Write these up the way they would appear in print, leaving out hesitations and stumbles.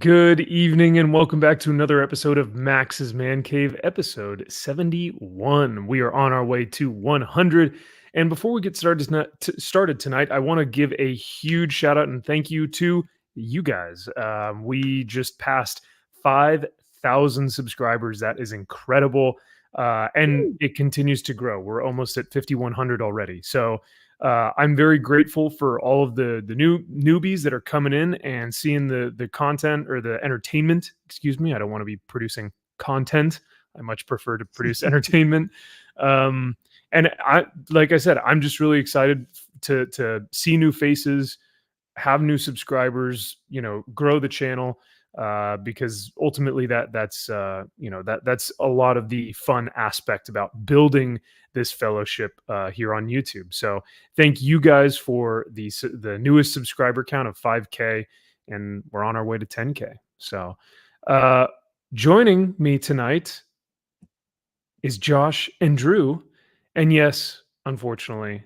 Good evening and welcome back to another episode of Max's Man Cave, episode 71. We are on our way to 100. And before we get started tonight, I want to give a huge shout out and thank you to you guys. We just passed 5,000 subscribers. That is incredible. And it continues to grow. We're almost at 5,100 already. So I'm very grateful for all of the new newbies that are coming in and seeing the content or the entertainment. Excuse me, I don't want to be producing content. I much prefer to produce entertainment. And like I said, I'm just really excited to see new faces, have new subscribers, grow the channel. Because ultimately that's that's a lot of the fun aspect about building this fellowship here on YouTube. So thank you guys for the newest subscriber count of 5K, and we're on our way to 10K. So joining me tonight is Josh and Drew, and yes, unfortunately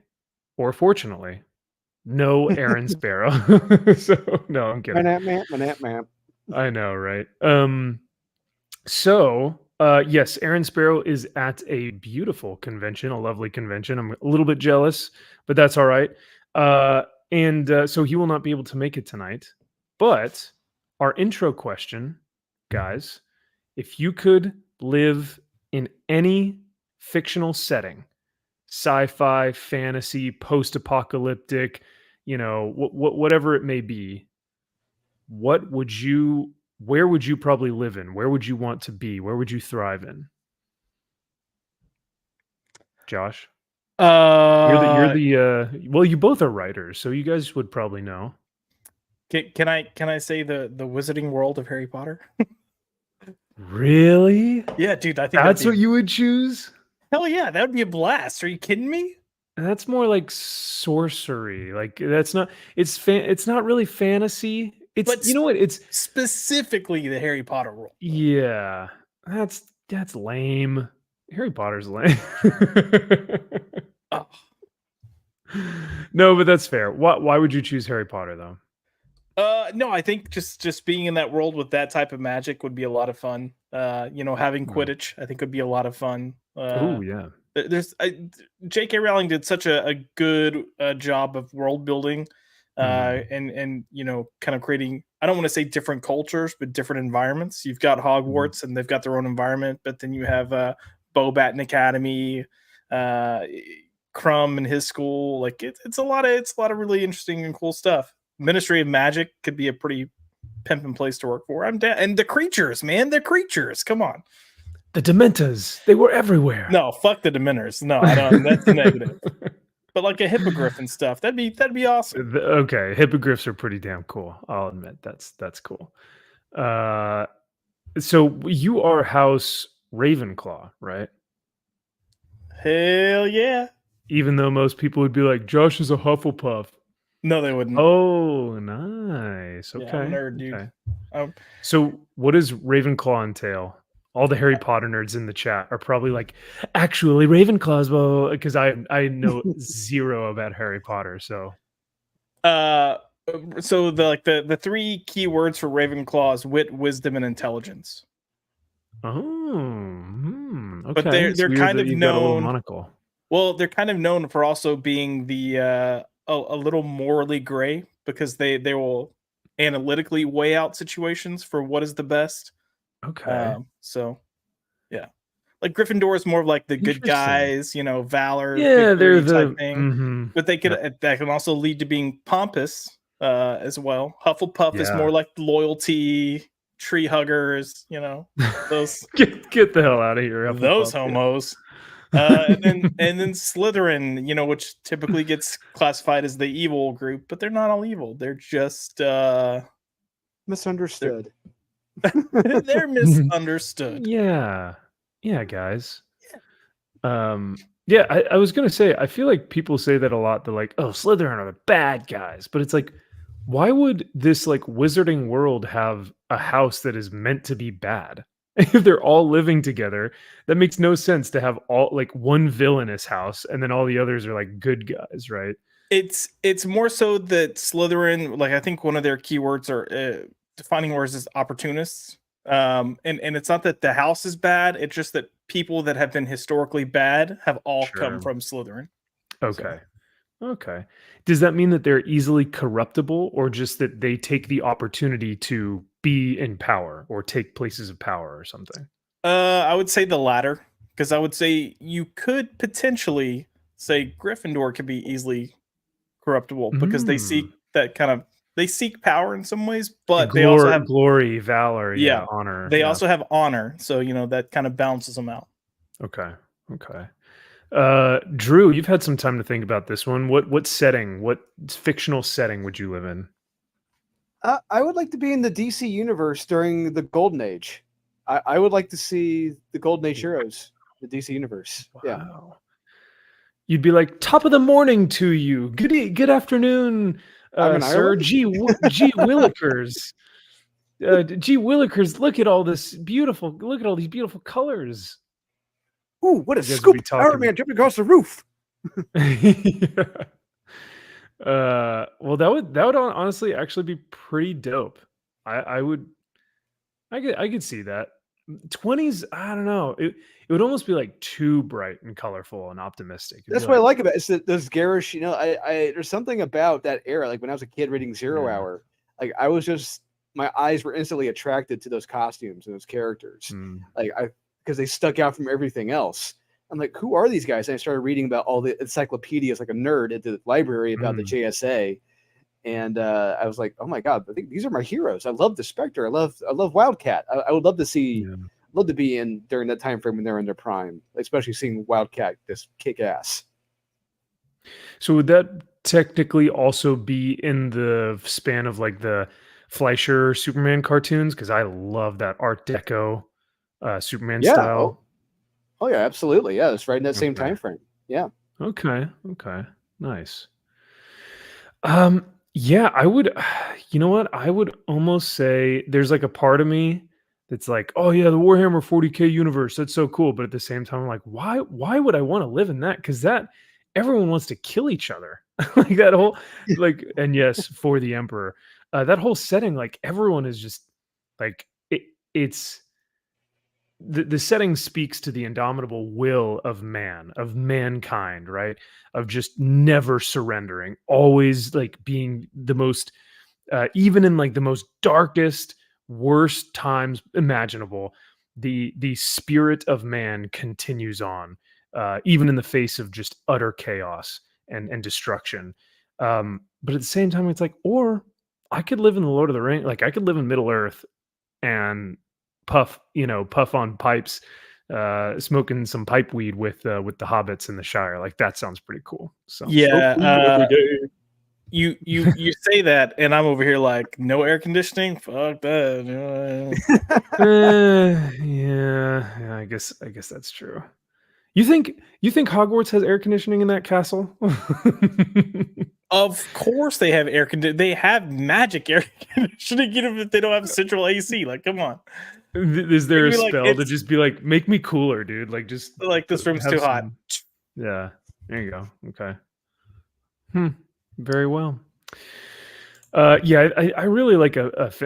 or fortunately, no Aaron Sparrow. So no, I'm kidding. I know, right? Yes, Aaron Sparrow is at a beautiful convention, a lovely convention. I'm a little bit jealous, but that's all right. So he will not be able to make it tonight. But our intro question, guys, if you could live in any fictional setting, sci-fi, fantasy, post-apocalyptic, whatever it may be, where would you probably live in? Where would you want to be? Where would you thrive in? Josh? You're the well, you both are writers, so you guys would probably know. Can I say the Wizarding World of Harry Potter? Really? Yeah, dude, I think that's what you would choose? Hell yeah, that would be a blast. Are you kidding me? That's more like sorcery. Like it's not really fantasy. It's specifically the Harry Potter world. Yeah. That's lame. Harry Potter's lame. Oh. No, but that's fair. Why would you choose Harry Potter though? No, I think just being in that world with that type of magic would be a lot of fun. Having Quidditch, I think would be a lot of fun. Oh yeah. J.K. Rowling did such a good job of world building, and kind of creating. I don't want to say different cultures, but different environments. You've got Hogwarts, and they've got their own environment, but then you have Bobaton Academy, Crumb and his school. Like it's a lot of really interesting and cool stuff. Ministry of Magic could be a pretty pimping place to work for. I'm down. And the creatures, man, the creatures. Come on. The Dementors, they were everywhere. No, fuck the Dementors. No, I don't. That's negative. But like a hippogriff and stuff, that'd be awesome. Okay, hippogriffs are pretty damn cool. I'll admit that's cool. So you are House Ravenclaw, right? Hell yeah. Even though most people would be like, Josh is a Hufflepuff. No, they wouldn't. Oh, nice. Okay. Yeah, I'm a nerd, dude. Okay. So what does Ravenclaw entail? All the Harry Potter nerds in the chat are probably like, actually, Ravenclaw's, well, because I know zero about Harry Potter. So the three key words for Ravenclaw is wit, wisdom, and intelligence. Oh, okay. But they're kind of known. Monocle. Well, they're kind of known for also being the a little morally gray, because they will analytically weigh out situations for what is the best. Okay. So yeah, like Gryffindor is more of like the good guys, valor. Yeah, they're the type thing. But that can also lead to being pompous as well. Hufflepuff is more like loyalty, tree huggers. Those get the hell out of here. Hufflepuff, those homos. And then Slytherin, which typically gets classified as the evil group, but they're not all evil. They're just misunderstood. They're misunderstood. Yeah, guys. Yeah, I was gonna say, I feel like people say that a lot. They're like, "Oh, Slytherin are the bad guys," but it's like, why would this like wizarding world have a house that is meant to be bad? If they're all living together, that makes no sense to have all like one villainous house and then all the others are like good guys, right? It's more so that Slytherin, like I think one of their keywords are defining words is opportunists. And it's not that the house is bad; it's just that people that have been historically bad have all come Sure. from Slytherin. So Okay. Okay. Does that mean that they're easily corruptible, or just that they take the opportunity to be in power or take places of power or something? I would say the latter, because I would say you could potentially say Gryffindor could be easily corruptible because they Mm. seek that kind of they seek power in some ways, but they also have Glory, valor, yeah, yeah, honor, they yeah. also have honor, so that kind of balances them out. Okay. Okay. Drew, you've had some time to think about this one. What setting, what fictional setting would you live in? I would like to be in the DC universe during the Golden Age. I would like to see the Golden Age heroes, the DC universe. Yeah, Wow. You'd be like, "Top of the morning to you. Good afternoon, I'm in sir. Ireland. Gee Willikers. Gee Willikers, look at all these beautiful colors." Ooh, what a You guys would scoop! be Iron talking. Man jumping across the roof. Yeah. Well, that would honestly actually be pretty dope. I would I could see that. 20s, I don't know. It would almost be like too bright and colorful and optimistic. It'd be That's what I like, like about it, is that those garish. I there's something about that era. Like when I was a kid reading Zero yeah, Hour, like I was just my eyes were instantly attracted to those costumes and those characters. mm, Like I because they stuck out from everything else. I'm like, who are these guys? And I started reading about all the encyclopedias like a nerd at the library about the mm, JSA. And I was like, oh my god, I think these are my heroes. I love the Spectre. I love Wildcat. I would yeah. love to be in during that time frame when they're in their prime, especially seeing Wildcat just kick ass. So would that technically also be in the span of like the Fleischer Superman cartoons? Because I love that Art Deco Superman Yeah. style. Oh yeah, absolutely. Yeah, it's right in that same Okay. time frame. Yeah. Okay. Okay. Nice. Um, yeah, I would you know what? I would almost say there's like a part of me that's like, "Oh yeah, the Warhammer 40K universe, that's so cool." But at the same time, I'm like, why would I want to live in that? Because that everyone wants to kill each other. Like that whole like, and yes, for the Emperor. That whole setting, like everyone is just like it's the setting speaks to the indomitable will of man, of mankind, right? Of just never surrendering, always like being the most, even in like the most darkest, worst times imaginable, the spirit of man continues on, even in the face of just utter chaos and destruction. But at the same time, it's like, or I could live in the Lord of the Ring, like I could live in Middle Earth and puff on pipes, smoking some pipe weed with the hobbits in the Shire. Like that sounds pretty cool. So Smoke Yeah, weed every day. you say that, and I'm over here like no air conditioning. Fuck that. yeah, I guess that's true. You think Hogwarts has air conditioning in that castle? Of course, they have air conditioning. They have magic air conditioning, even if they don't have central AC. Like, come on. Is They there could a be like, spell to it's just be like, make me cooler, dude? Like just like this room's have too hot. some. Yeah, there you go. Okay. Hmm. Very well. Yeah, I really like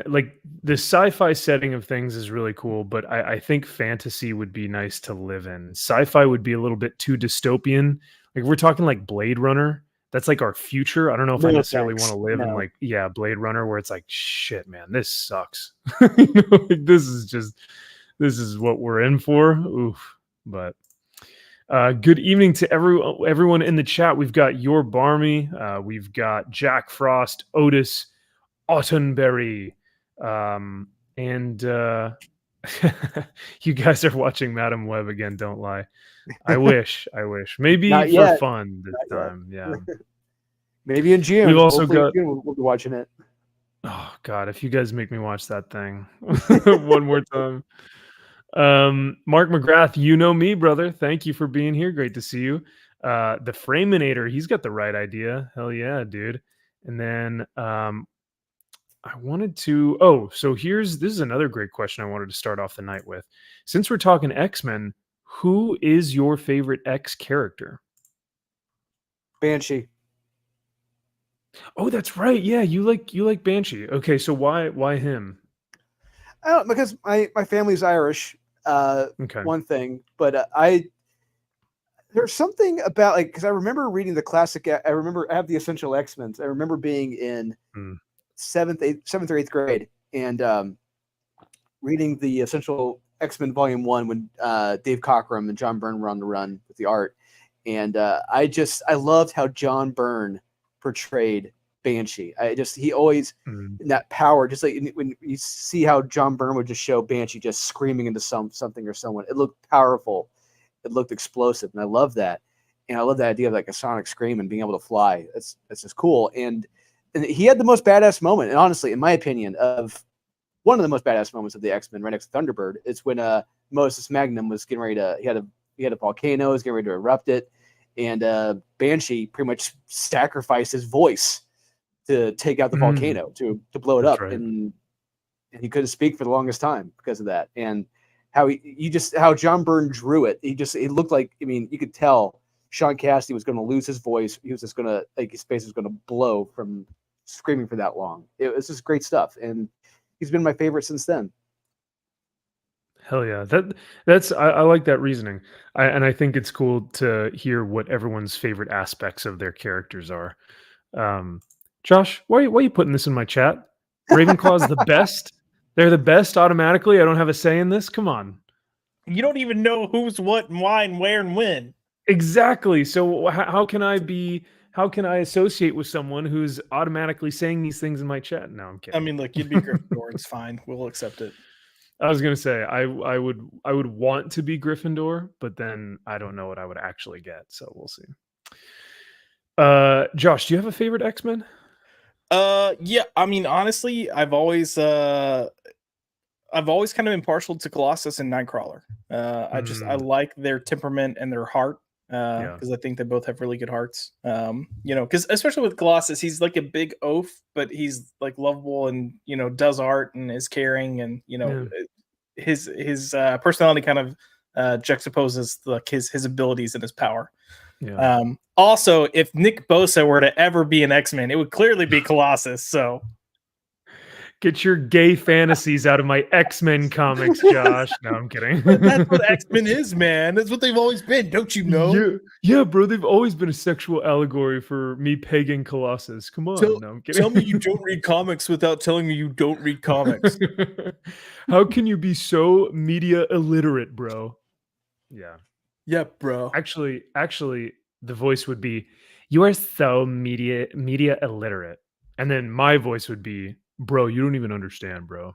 like the sci-fi setting of things is really cool, but I think fantasy would be nice to live in. Sci-fi would be a little bit too dystopian. Like we're talking like Blade Runner. That's like our future. I don't know if I No necessarily want thanks. to live in No. like, yeah, Blade Runner, where it's like, shit, man, this sucks. You know, like, this is what we're in for. Oof. But good evening to everyone in the chat. We've got Your Barmy, we've got Jack Frost, Otis, Autumnberry, and you guys are watching Madam Web again. Don't lie. I wish. Maybe Not for yet. fun this Not yet. time. Yeah. Maybe in We've June. also Hopefully in got. June we'll be watching it. Oh God, if you guys make me watch that thing one more time. Mark McGrath, you know me, brother. Thank you for being here. Great to see you. The Framinator, he's got the right idea. Hell yeah, dude. And then I wanted to so this is another great question I wanted to start off the night with. Since we're talking X-Men, who is your favorite X character? Banshee. Oh, that's right. Yeah, you like Banshee. Okay, so why him? I don't because my family's Irish. Okay. One thing, but there's something about like because I remember reading the classic. I remember I have the Essential X-Men. I remember being in Mm, seventh or eighth grade and reading the Essential X-Men Volume 1 when Dave Cockrum and John Byrne were on the run with the art, and I loved how John Byrne portrayed Banshee. He always mm, in that power, just like when you see how John Byrne would just show Banshee just screaming into something or someone. It looked powerful, it looked explosive, and I love that. And I love that idea of like a sonic scream and being able to fly. That's just cool. And he had the most badass moment, and honestly, in my opinion, of one of the most badass moments of the X-Men right next to Thunderbird. It's when Moses Magnum was getting ready to he had a volcano, was getting ready to erupt it, and Banshee pretty much sacrificed his voice to take out the mm. volcano to blow it That's up, right. and he couldn't speak for the longest time because of that. And how how John Byrne drew it, it looked like, I mean, you could tell Sean Cassidy was going to lose his voice. He was just going to, like, his face was going to blow from screaming for that long. It was just great stuff, and he's been my favorite since then. Hell yeah. That's I like that reasoning. And I think it's cool to hear what everyone's favorite aspects of their characters are. Um, Josh, why are you putting this in my chat? Ravenclaw's the best. They're the best automatically. I don't have a say in this. Come on. You don't even know who's what and why and where and when. Exactly. So how can I be? How can I associate with someone who's automatically saying these things in my chat? No, I'm I kidding. mean, look, you'd be Gryffindor. It's fine. We'll accept it. I was gonna say I would want to be Gryffindor, but then I don't know what I would actually get. So we'll see. Josh, do you have a favorite X-Men? Yeah. I mean, honestly, I've always kind of been partial to Colossus and Nightcrawler. I Mm, like their temperament and their heart yeah. because I think they both have really good hearts. Because especially with Colossus, he's like a big oaf, but he's like lovable and does art and is caring and Yeah. his personality kind of juxtaposes like his abilities and his power. Yeah. Also, if Nick Bosa were to ever be an X-Men, it would clearly be Colossus. So Get your gay fantasies out of my X-Men comics, Josh. No, I'm kidding. but that's what X-Men is, man. That's what they've always been. Don't you know? Yeah, yeah, bro. They've always been a sexual allegory for me pegging Colossus. Come on. Tell, No, I'm kidding. tell me you don't read comics without telling me you don't read comics. How can you be so media illiterate, bro? Yeah. Yeah, bro. Actually, the voice would be, "You are so media illiterate," and then my voice would be, "Bro, you don't even understand, bro."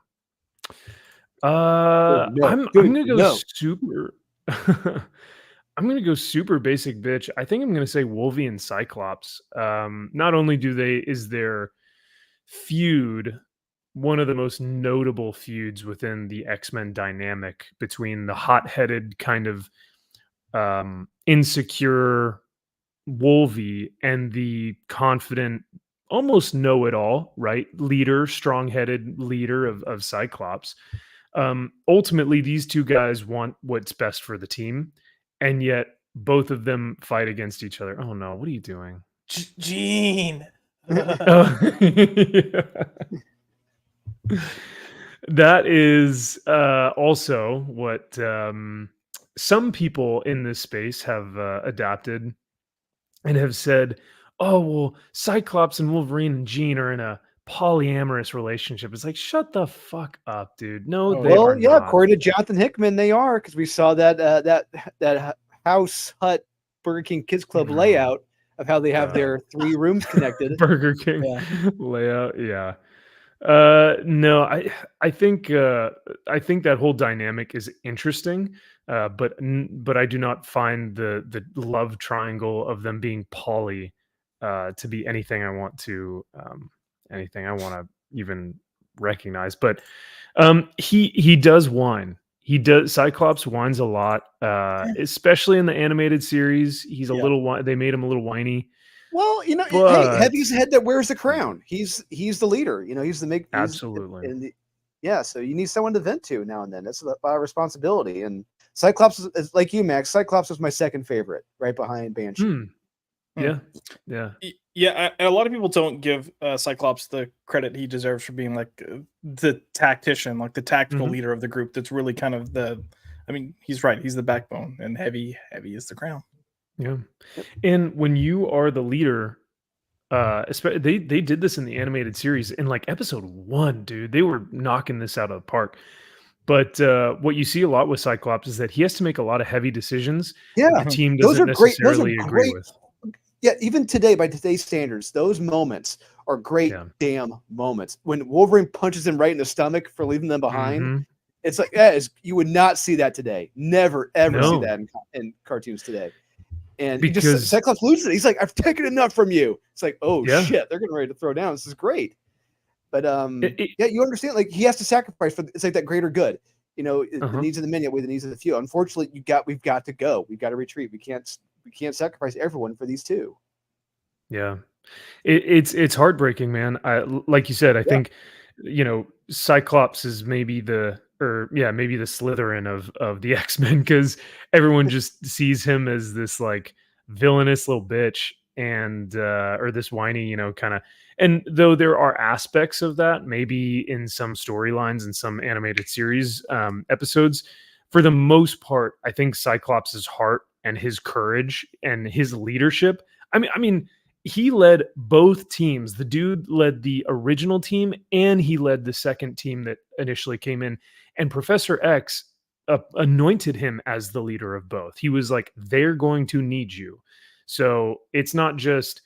I'm gonna go No. super. I'm gonna go super basic, bitch. I think I'm gonna say Wolvie and Cyclops. Not only is their feud one of the most notable feuds within the X-Men dynamic between the hot-headed kind of insecure Wolvie and the confident, almost know-it-all, right? Leader, strong-headed leader of Cyclops. Ultimately, these two guys want what's best for the team, and yet both of them fight against each other. Oh no, what are you doing? Gene. Oh, that is also what some people in this space have adapted and have said, "Oh well, Cyclops and Wolverine and Jean are in a polyamorous relationship." It's like, shut the fuck up, dude. No, Oh, they yeah. are Well, yeah, not. according to Jonathan Hickman, they are because we saw that house hut Burger King Kids Club Oh, layout of how they have God. their 3 rooms connected. Burger King Yeah. layout. Yeah. No, I think that whole dynamic is interesting, but I do not find the love triangle of them being poly to be anything I want to even recognize. But he does whine. He does. Cyclops whines a lot, especially in the animated series. He's a Yeah. little. They made him a little whiny, Well, hey, but heavy's the head that wears the crown. He's the leader. He's the make. absolutely. Yeah, so you need someone to vent to now and then. That's a lot of responsibility. And Cyclops is like you, Max. Cyclops was my second favorite, right behind Banshee. Hmm. Hmm. Yeah, yeah. Yeah, a lot of people don't give Cyclops the credit he deserves for being like the tactician, like the tactical Mhm. leader of the group. That's really kind of I mean, he's right. He's the backbone, and heavy is the crown. Yeah. Yep. And when you are the leader, they did this in the animated series in like episode 1, dude. They were knocking this out of the park. But what you see a lot with Cyclops is that he has to make a lot of heavy decisions that the Yeah, Mhm. team those doesn't are great. Those are necessarily agree great. with. Yeah, even today, by today's standards, those moments are great Yeah. damn moments. When Wolverine punches him right in the stomach for leaving them behind, Mhm. it's like you would not see that today. Never ever see No. that in cartoons today. And he just Because Cyclops loses it. He's like, "I've taken enough from you." It's like, "Oh yeah. shit, they're getting ready to throw down. This is great." But It yeah, you understand. Like he has to sacrifice for it's like that greater good. The uh-huh. needs of the many outweigh the needs of the few. Unfortunately, we've got to go. We've got to retreat. We can't sacrifice everyone for these two. Yeah. It's heartbreaking, man. Like you said, I Yeah. think, Cyclops is maybe maybe the Slytherin of the X-Men because everyone just sees him as this like villainous little bitch and or this whiny, kind of. And though there are aspects of that, maybe in some storylines and some animated series episodes, for the most part, I think Cyclops' heart and his courage and his leadership. I mean, he led both teams. The dude led the original team and he led the second team that initially came in. And Professor X anointed him as the leader of both. He was like, they're going to need you. So it's not just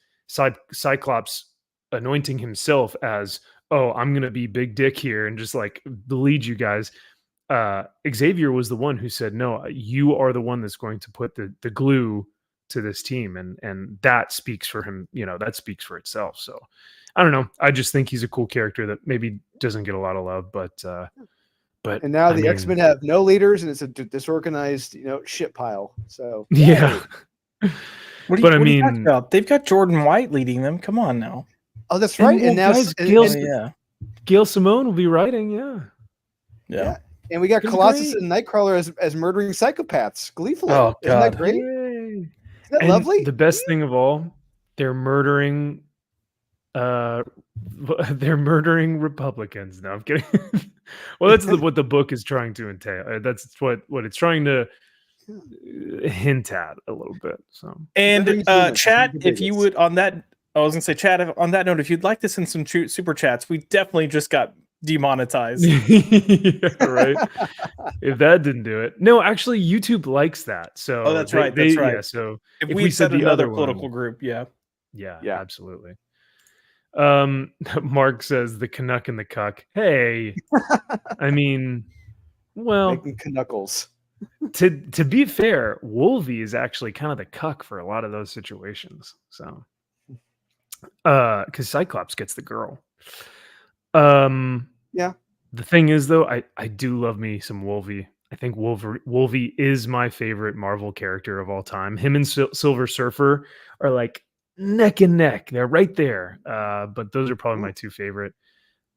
Cyclops anointing himself as, oh, I'm going to be big dick here and just like lead you guys. Xavier was the one who said, no, you are the one that's going to put the glue to this team, and that speaks for him. That speaks for itself. So I don't know, I just think he's a cool character that maybe doesn't get a lot of love, but And now I the mean, X-Men have no leaders, and it's a disorganized, shit pile. So yeah. What But I are you talking mean, about? They've got Jordan White leading them. Come on now. Oh, that's right. And now guys, and- Gail, and- Yeah. Gail Simone will be writing. Yeah. Yeah. and we got It's Colossus great. and Nightcrawler as murdering psychopaths gleefully. Oh, Isn't that God. great? Yay. Isn't that And lovely? the best thing of all, they're murdering uh they're murdering Republicans. No, I'm kidding. Well, that's what the book is trying to entail. That's what it's trying to hint at a little bit. So And Murdering humans, chat, the if you biggest. would on that, I was gonna say chat. On that note, if you'd like to send some super chats, we definitely just got demonetized. yeah, right. If that didn't do it, no, actually, YouTube likes that. So Oh, that's right. That's right. Yeah, so If if we we said said the another other political one, group, yeah. yeah, Yeah. absolutely. Mark says the Canuck and the Cuck. Hey, I mean, well, Making knuckles. to be fair, Wolvie is actually kind of the cuck for a lot of those situations. So, because Cyclops gets the girl. Yeah. The thing is, though, I do love me some Wolvie. I think Wolvie is my favorite Marvel character of all time. Him and Silver Surfer are like neck and neck. They're right there. But those are probably my two favorite.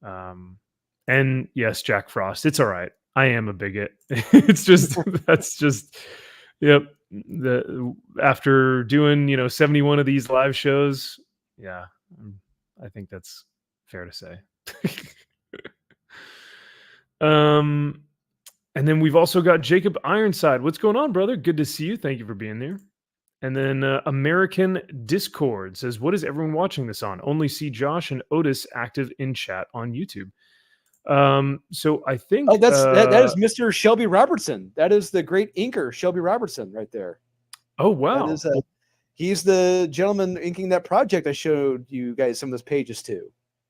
And yes, Jack Frost. It's all right. I am a bigot. It's just that's just yep. After doing 71 of these live shows, yeah, I think that's fair to say. And then we've also got Jacob Ironside. What's going on, brother? Good to see you. Thank you for being there. And then American Discord says, what is everyone watching this on? Only see Josh and Otis active in chat on YouTube. So I think that is Mr. Shelby Robertson. That is the great inker Shelby Robertson right there. Oh wow. That is he's the gentleman inking that project I showed you guys some of those pages to.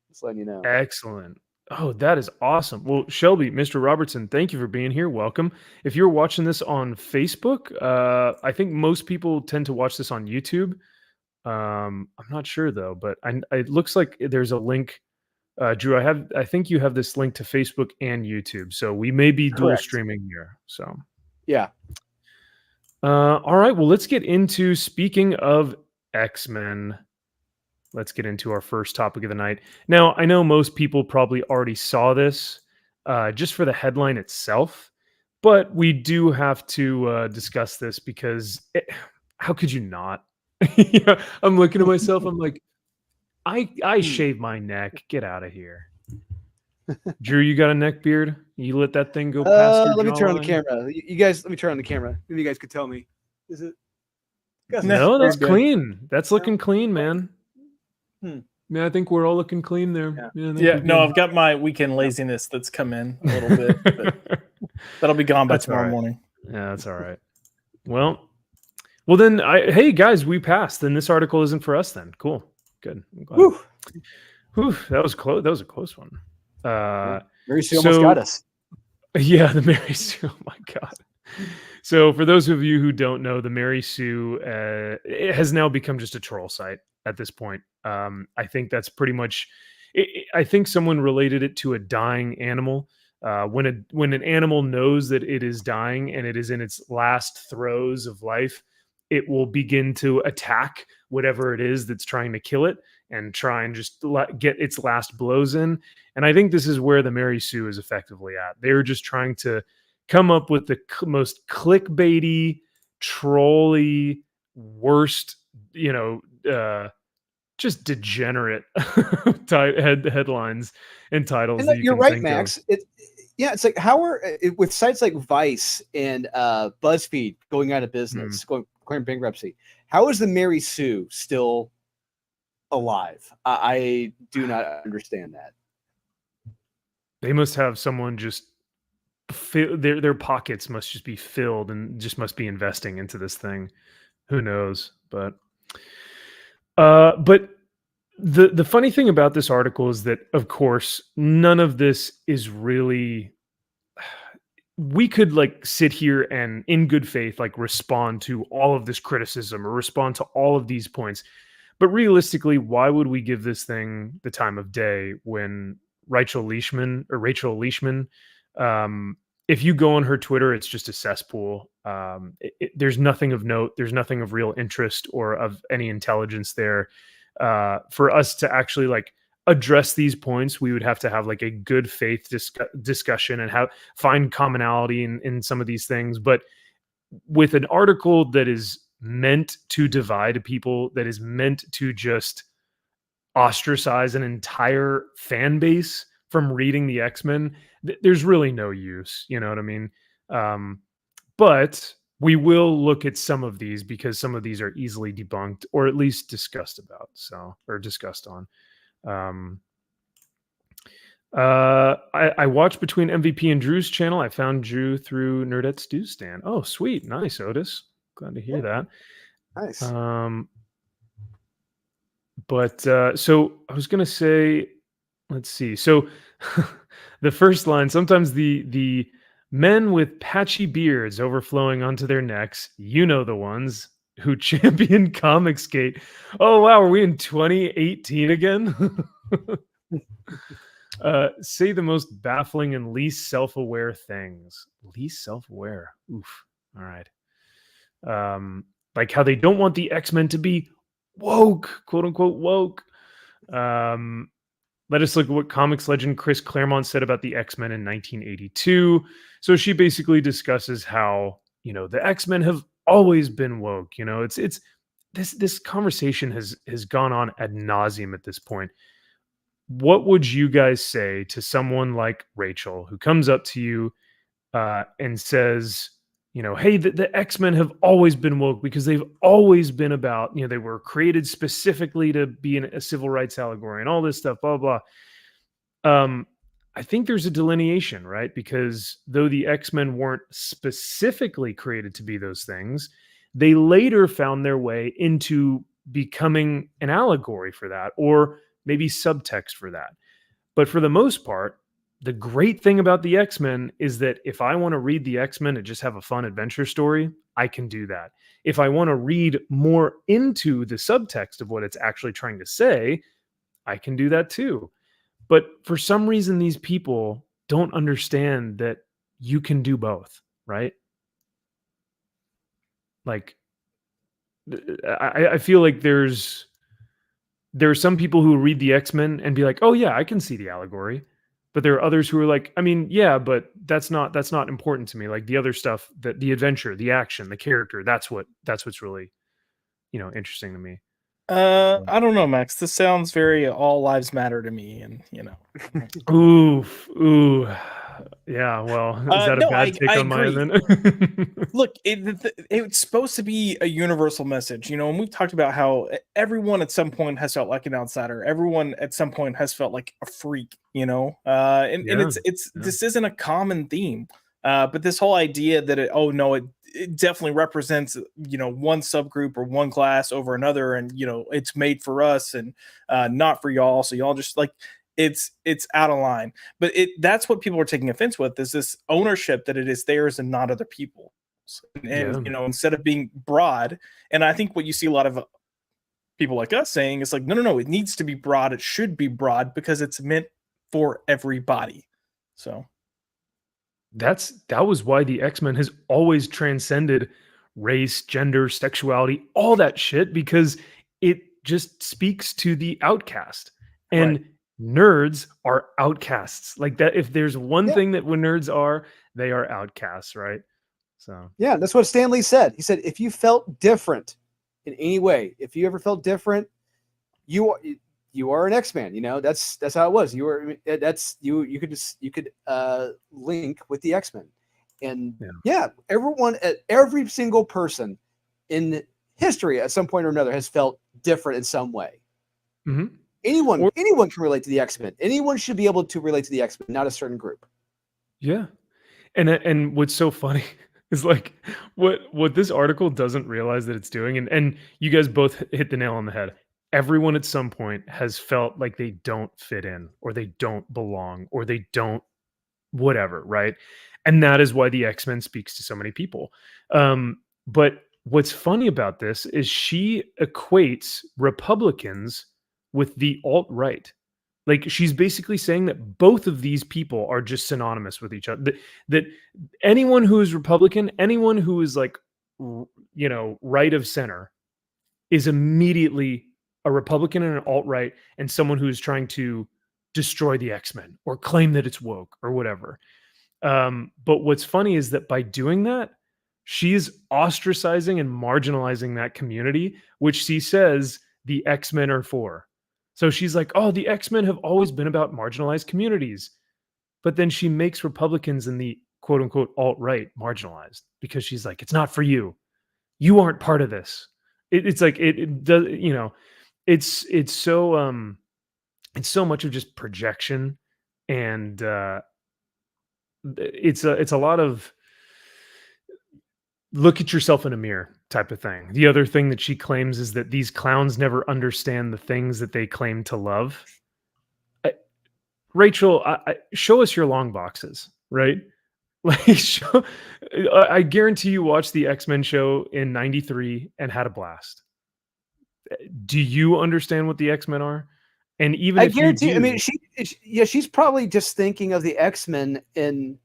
Just letting you know. Excellent. Oh, that is awesome. Well, Shelby, Mr. Robertson, thank you for being here. Welcome. If you're watching this on Facebook, I think most people tend to watch this on YouTube. I'm not sure though, but it looks like there's a link. Drew, I think you have this link to Facebook and YouTube, so we may be dual streaming here. So yeah. All right. Well, let's get into speaking of X-Men. Let's get into our first topic of the night. Now, I know most people probably already saw this just for the headline itself, but we do have to discuss this because how could you not? I'm looking at myself. I'm like, I shave my neck. Get out of here. Drew, you got a neck beard? You let that thing go past your Let me turn on the jawline? camera. You guys, let me turn on the camera. Maybe you guys could tell me. Is it? Guess No, it's that's good. clean. That's looking clean, man. Hmm. Yeah, I think we're all looking clean there. Yeah. I think Yeah, we're no, good. I've got my weekend laziness that's come in a little bit, but that'll be gone by That's all tomorrow right. morning. Yeah, that's all right. Well, then, hey guys, we passed. Then this article isn't for us. Then cool, good. I'm glad. Whew. Whew, that was close. That was a close one. Mary Sue almost got us. Yeah, the Mary Sue. Oh my god. So for those of you who don't know, the Mary Sue it has now become just a troll site at this point. I think that's pretty much. I think someone related it to a dying animal. When an animal knows that it is dying and it is in its last throes of life, it will begin to attack whatever it is that's trying to kill it and try and just get its last blows in. And I think this is where the Mary Sue is effectively at. They're just trying to come up with the most clickbaity, trolly, worst, just degenerate headlines and titles that you you're can right, think Max. of. It's like how are with sites like Vice and BuzzFeed going out of business, going bankruptcy. How is the Mary Sue still alive? I do not understand that. They must have someone just their pockets must just be filled and just must be investing into this thing. Who knows? But the funny thing about this article is that, of course, none of this is really. We could like sit here and in good faith like respond to all of this criticism or respond to all of these points. But realistically, why would we give this thing the time of day when Rachel Leishman, if you go on her Twitter, it's just a cesspool. There's nothing of note. There's nothing of real interest or of any intelligence there. For us to actually like address these points, we would have to have like a good faith discussion and find commonality in some of these things. But with an article that is meant to divide people, that is meant to just ostracize an entire fan base from reading the X-Men, there's really no use. You know what I mean? But we will look at some of these because some of these are easily debunked or at least discussed on. I watched between MVP and Drew's channel. I found Drew through Nerdette's News Stand. Oh, sweet. Nice, Otis. Glad to hear that. Nice. So I was gonna say, let's see. So the first line, sometimes the men with patchy beards overflowing onto their necks, you know the ones who champion Comicsgate. Oh wow, are we in 2018 again? Say the most baffling and least self-aware things. Least self-aware. Oof. All right. Like how they don't want the X-Men to be woke, quote unquote woke. Let us look at what comics legend Chris Claremont said about the X-Men in 1982. So she basically discusses how, the X-Men have always been woke. It's this conversation has gone on ad nauseum at this point. What would you guys say to someone like Rachel who comes up to you and says, hey, the X-Men have always been woke because they've always been about, they were created specifically to be a civil rights allegory and all this stuff, blah, blah. I think there's a delineation, right? Because though the X-Men weren't specifically created to be those things, they later found their way into becoming an allegory for that, or maybe subtext for that. But for the most part, the great thing about the X-Men is that if I want to read the X-Men and just have a fun adventure story, I can do that. If I want to read more into the subtext of what it's actually trying to say, I can do that too. But for some reason, these people don't understand that you can do both, right? Like, I feel like there are some people who read the X-Men and be like, oh yeah, I can see the allegory. But there are others who are like, I mean, yeah, but that's not important to me. Like the other stuff, the adventure, the action, the character, that's what's really, interesting to me. I don't know, Max. This sounds very all lives matter to me, and Ooh. Yeah, well, is that a no, bad take I on my agree. end then? Look, it's supposed to be a universal message, and we've talked about how everyone at some point has felt like an outsider. Everyone at some point has felt like a freak, and Yeah, it's yeah. this isn't a common theme, but this whole idea that it definitely represents one subgroup or one class over another, and it's made for us and not for y'all, so y'all just like it's out of line. But that's what people are taking offense with, is this ownership that it is theirs and not other people's. And Yeah. instead of being broad, and I think what you see a lot of people like us saying is like, no, it needs to be broad, it should be broad because it's meant for everybody. So That was why the X-Men has always transcended race, gender, sexuality, all that shit, because it just speaks to the outcast. right. And nerds are outcasts. Like that, if there's one Yeah, thing that when nerds are, they are outcasts, right? So yeah, that's what Stanley said. He said, if you felt different in any way, if you ever felt different, you you are an X-Man. That's how it was. You could link with the X-Men, and yeah. yeah, every single person in history at some point or another has felt different in some way. Mhm. Anyone can relate to the X-Men. Anyone should be able to relate to the X-Men, not a certain group. Yeah. And what's so funny is like what this article doesn't realize that it's doing, and you guys both hit the nail on the head. Everyone at some point has felt like they don't fit in or they don't belong or they don't whatever, right? And that is why the X-Men speaks to so many people. But what's funny about this is she equates Republicans with the alt-right. Like she's basically saying that both of these people are just synonymous with each other. That anyone who is Republican, anyone who is like right of center is immediately a Republican and an alt-right and someone who is trying to destroy the X-Men or claim that it's woke or whatever. But what's funny is that by doing that, she's ostracizing and marginalizing that community, which she says the X-Men are for. So she's like, oh, the X-Men have always been about marginalized communities. But then she makes Republicans in the quote unquote alt-right marginalized because she's like, it's not for you. You aren't part of this. It's like it does, it's so much of just projection and it's a lot of look at yourself in a mirror type of thing. The other thing that she claims is that these clowns never understand the things that they claim to love. Rachel, show us your long boxes, right? Like, I guarantee you watched the X-Men show in '93 and had a blast. Do you understand what the X-Men are? And even I if you guarantee. I mean, do, she's probably just thinking of the X-Men in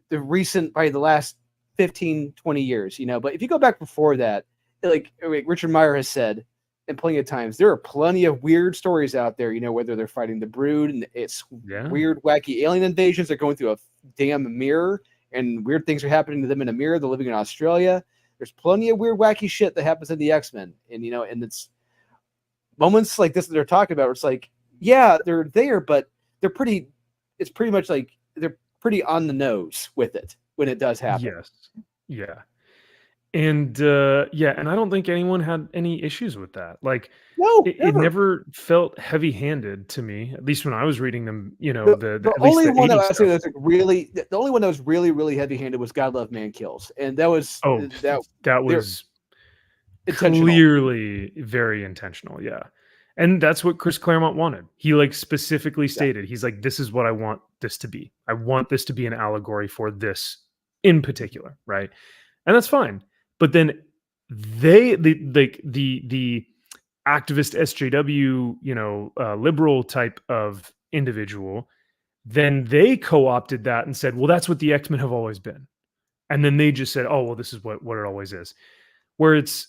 the recent, probably the last 15, 20 years, But if you go back before that, like Richard Meyer has said, and plenty of times, there are plenty of weird stories out there, whether they're fighting the Brood and it's yeah, weird, wacky alien invasions. They're going through a damn mirror and weird things are happening to them in a mirror. They're living in Australia. There's plenty of weird, wacky shit that happens in the X-Men. And, and it's moments like this that they're talking about where it's like, yeah, they're there, but it's pretty much like they're pretty on the nose with it when it does happen. yes, yeah. And yeah, and I don't think anyone had any issues with that. Like No, it never. never felt heavy-handed to me, at least when I was reading them, the The at least only the one that 80s I say stuff. that's like really, the only one that was really, really heavy handed was God Love Man Kills. And that was Oh, that they're was intentional. clearly very intentional, yeah. And that's what Chris Claremont wanted. He like specifically Yeah. stated, he's like, this is what I want this to be. I want this to be an allegory for this in particular, right? And that's fine. But then the activist SJW, liberal type of individual, then they co-opted that and said, well, that's what the X-Men have always been. And then they just said, oh, well, this is what it always is. Whereas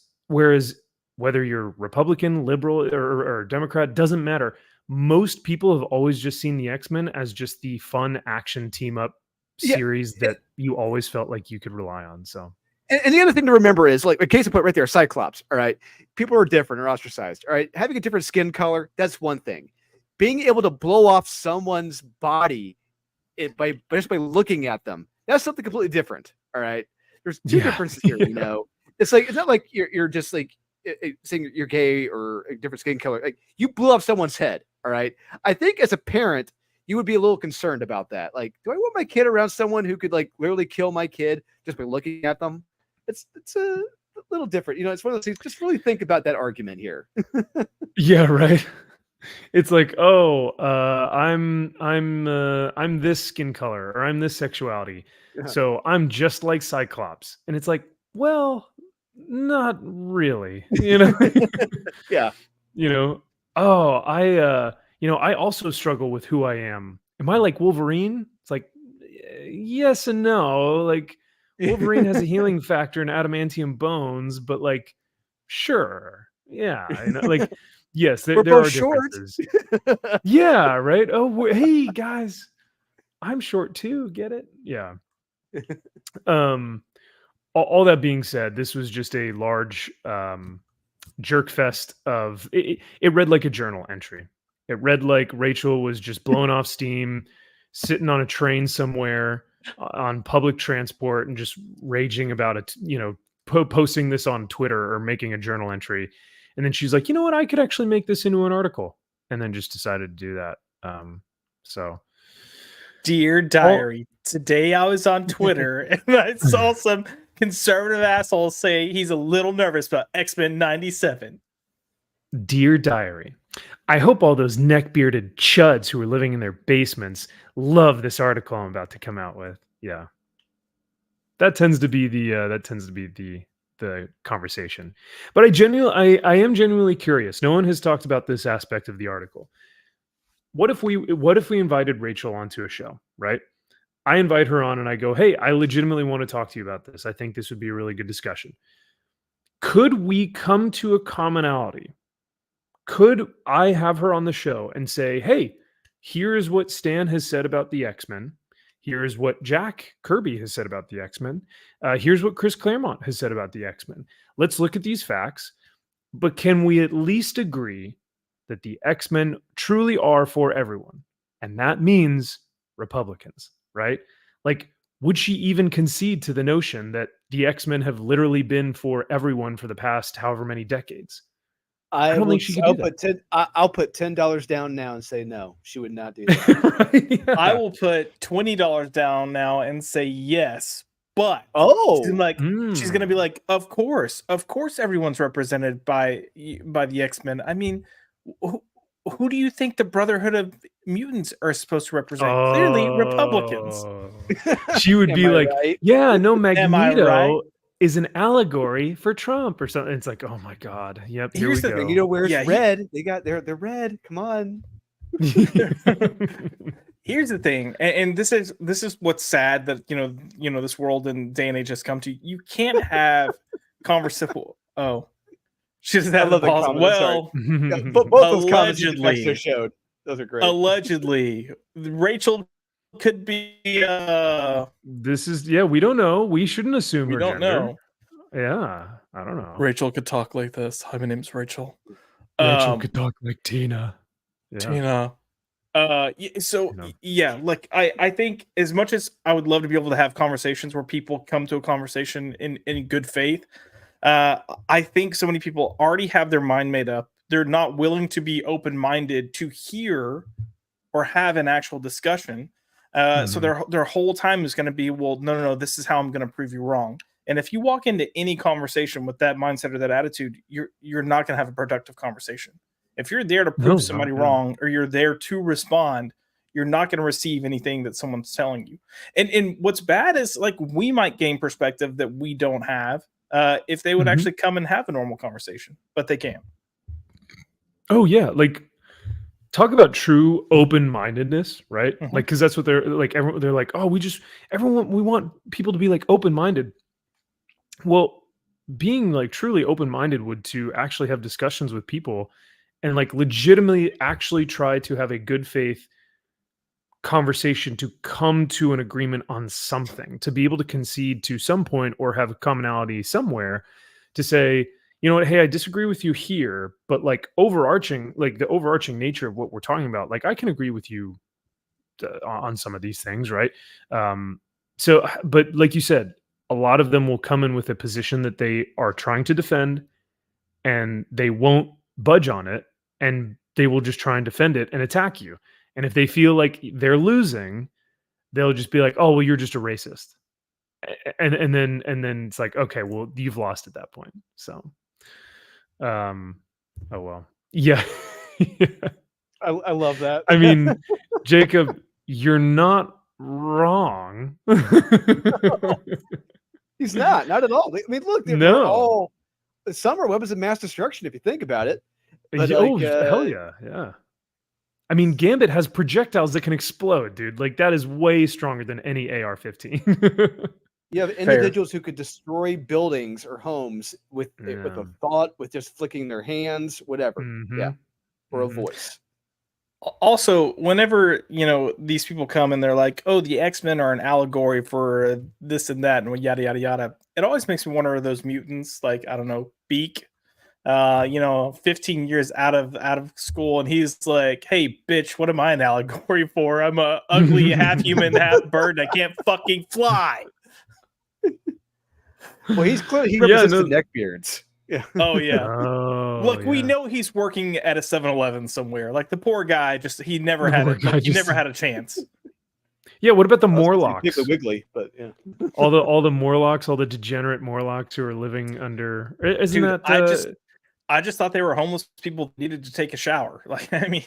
whether you're Republican, liberal, or Democrat, doesn't matter. Most people have always just seen the X-Men as just the fun action team up Yeah. series that you always felt like you could rely on. So And the other thing to remember is, like, a case in point right there, Cyclops. All right, people are different or ostracized. All right, having a different skin color, that's one thing. Being able to blow off someone's body by just by looking at them, that's something completely different. All right, there's two differences here. It's like, it's not like you're just like saying you're gay or a different skin color. Like, you blew off someone's head. All right, I think as a parent, you would be a little concerned about that. Like, do I want my kid around someone who could like literally kill my kid just by looking at them? It's a little different. It's one of those things. Just really think about that argument here. Yeah, right. It's like, oh, I'm this skin color, or I'm this sexuality, so I'm just like Cyclops, and it's like, well, not really, Yeah. Oh, I also struggle with who I am. Am I like Wolverine? It's like, yes and no. Like, Wolverine has a healing factor and adamantium bones, but like, sure, yeah, like, yes, there are differences. Yeah, right. Oh, hey guys, I'm short too. Get it? Yeah. All that being said, this was just a large jerk fest of it. It read like a journal entry. It read like Rachel was just blowing off steam, sitting on a train somewhere on public transport and just raging about it, posting this on Twitter or making a journal entry. And then she's like, you know what? I could actually make this into an article. And then just decided to do that. So, Dear Diary, today I was on Twitter and I saw some conservative asshole say he's a little nervous about X-Men 97. Dear Diary, I hope all those neck-bearded chuds who are living in their basements love this article I'm about to come out with. Yeah, that tends to be the conversation. But I am genuinely curious. No one has talked about this aspect of the article. What if we invited Rachel onto a show, right? I invite her on and I go, hey, I legitimately want to talk to you about this. I think this would be a really good discussion. Could we come to a commonality? Could I have her on the show and say, hey, here's what Stan has said about the X-Men. Here's what Jack Kirby has said about the X-Men. Here's what Chris Claremont has said about the X-Men. Let's look at these facts. But can we at least agree that the X-Men truly are for everyone? And that means Republicans, right? Like, would she even concede to the notion that the X-Men have literally been for everyone for the past however many decades? I don't think she could do that. I'll put $10 down now and say no. She would not do that. Right? Yeah. I will put $20 down now and say yes. But she's gonna be like, of course, everyone's represented by the X-Men. I mean, who do you think the Brotherhood of Mutants are supposed to represent? Clearly, Republicans. She would be like, right? Yeah, no, Magneto is an allegory for Trump or something. It's like, oh my God. Yep. Here's the thing. Where's red? They're red. Come on. Here's the thing, and this is what's sad that this world and day and age has come to. You can't have conversation. Oh, she doesn't have the pause. Well, both those comments you showed. Those are great. Allegedly, Rachel could be. This is we don't know. We shouldn't assume. We don't know. Yeah, I don't know. Rachel could talk like this. Hi, my name's Rachel. Rachel could talk like Tina. Yeah. Tina. Like I think as much as I would love to be able to have conversations where people come to a conversation in good faith, I think so many people already have their mind made up. They're not willing to be open-minded to hear or have an actual discussion. So their whole time is going to be, well, no, this is how I'm going to prove you wrong. And if you walk into any conversation with that mindset or that attitude, you're not going to have a productive conversation. If you're there to prove somebody wrong, or you're there to respond, you're not going to receive anything that someone's telling you. And what's bad is, like, we might gain perspective that we don't have if they would actually come and have a normal conversation, but they can't. Oh yeah, like, talk about true open-mindedness, right? Like, because that's what they're like. They're like, oh, we want people to be like open-minded. Well, being like truly open-minded would to actually have discussions with people and like legitimately actually try to have a good faith conversation to come to an agreement on something, to be able to concede to some point or have a commonality somewhere to say, you know what, hey, I disagree with you here, but like overarching, like the overarching nature of what we're talking about, like I can agree with you on some of these things, right? So, but like you said, a lot of them will come in with a position that they are trying to defend and they won't budge on it, and they will just try and defend it and attack you. And if they feel like they're losing, they'll just be like, "Oh, well, you're just a racist," and then it's like, okay, well, you've lost at that point. So, oh well, yeah. I love that. I mean, Jacob, you're not wrong. He's not at all. I mean, look, No. some are weapons of mass destruction if you think about it. But Oh, hell yeah, yeah. I mean, Gambit has projectiles that can explode, dude. Like that is way stronger than any AR-15. You have individuals who could destroy buildings or homes with a thought, with just flicking their hands, whatever. Yeah, or a voice. Also, whenever these people come and they're like, "Oh, the X-Men are an allegory for this and that," and yada yada yada, it always makes me wonder: are those mutants, like, I don't know, Beak, 15 years out of school, and he's like, "Hey, bitch, what am I an allegory for? I'm a ugly half human, half bird. I can't fucking fly." Well, he's clearly he represents the neckbeards. Yeah. Oh yeah. Oh, look, we know he's working at a 7-Eleven somewhere. Like the poor guy, he never had a chance. Yeah, what about the Morlocks? Piggly Wiggly, but yeah. all the Morlocks, all the degenerate Morlocks who are living under. Isn't Dude, that? I just thought they were homeless people that needed to take a shower. Like, I mean,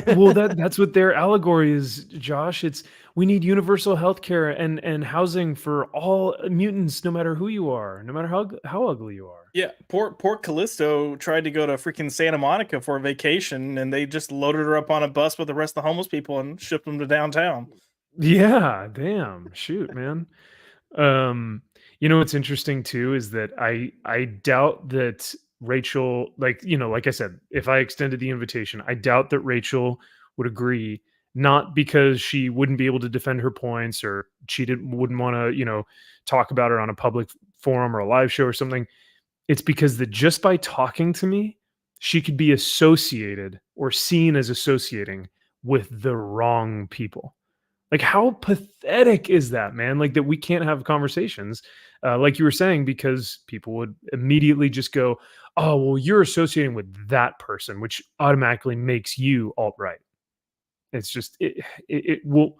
well, that's what their allegory is, Josh. It's we need universal health care and housing for all mutants, no matter who you are, no matter how ugly you are. Yeah, poor Callisto tried to go to freaking Santa Monica for a vacation, and they just loaded her up on a bus with the rest of the homeless people and shipped them to downtown. Yeah, damn, shoot, man. What's interesting too is that I doubt that Rachel, like I said, if I extended the invitation, I doubt that Rachel would agree, not because she wouldn't be able to defend her points or she wouldn't want to, talk about her on a public forum or a live show or something. It's because that just by talking to me, she could be associated or seen as associating with the wrong people. Like, how pathetic is that, man? Like that we can't have conversations, like you were saying, because people would immediately just go, "Oh, well, you're associating with that person," which automatically makes you alt-right. It's just it will.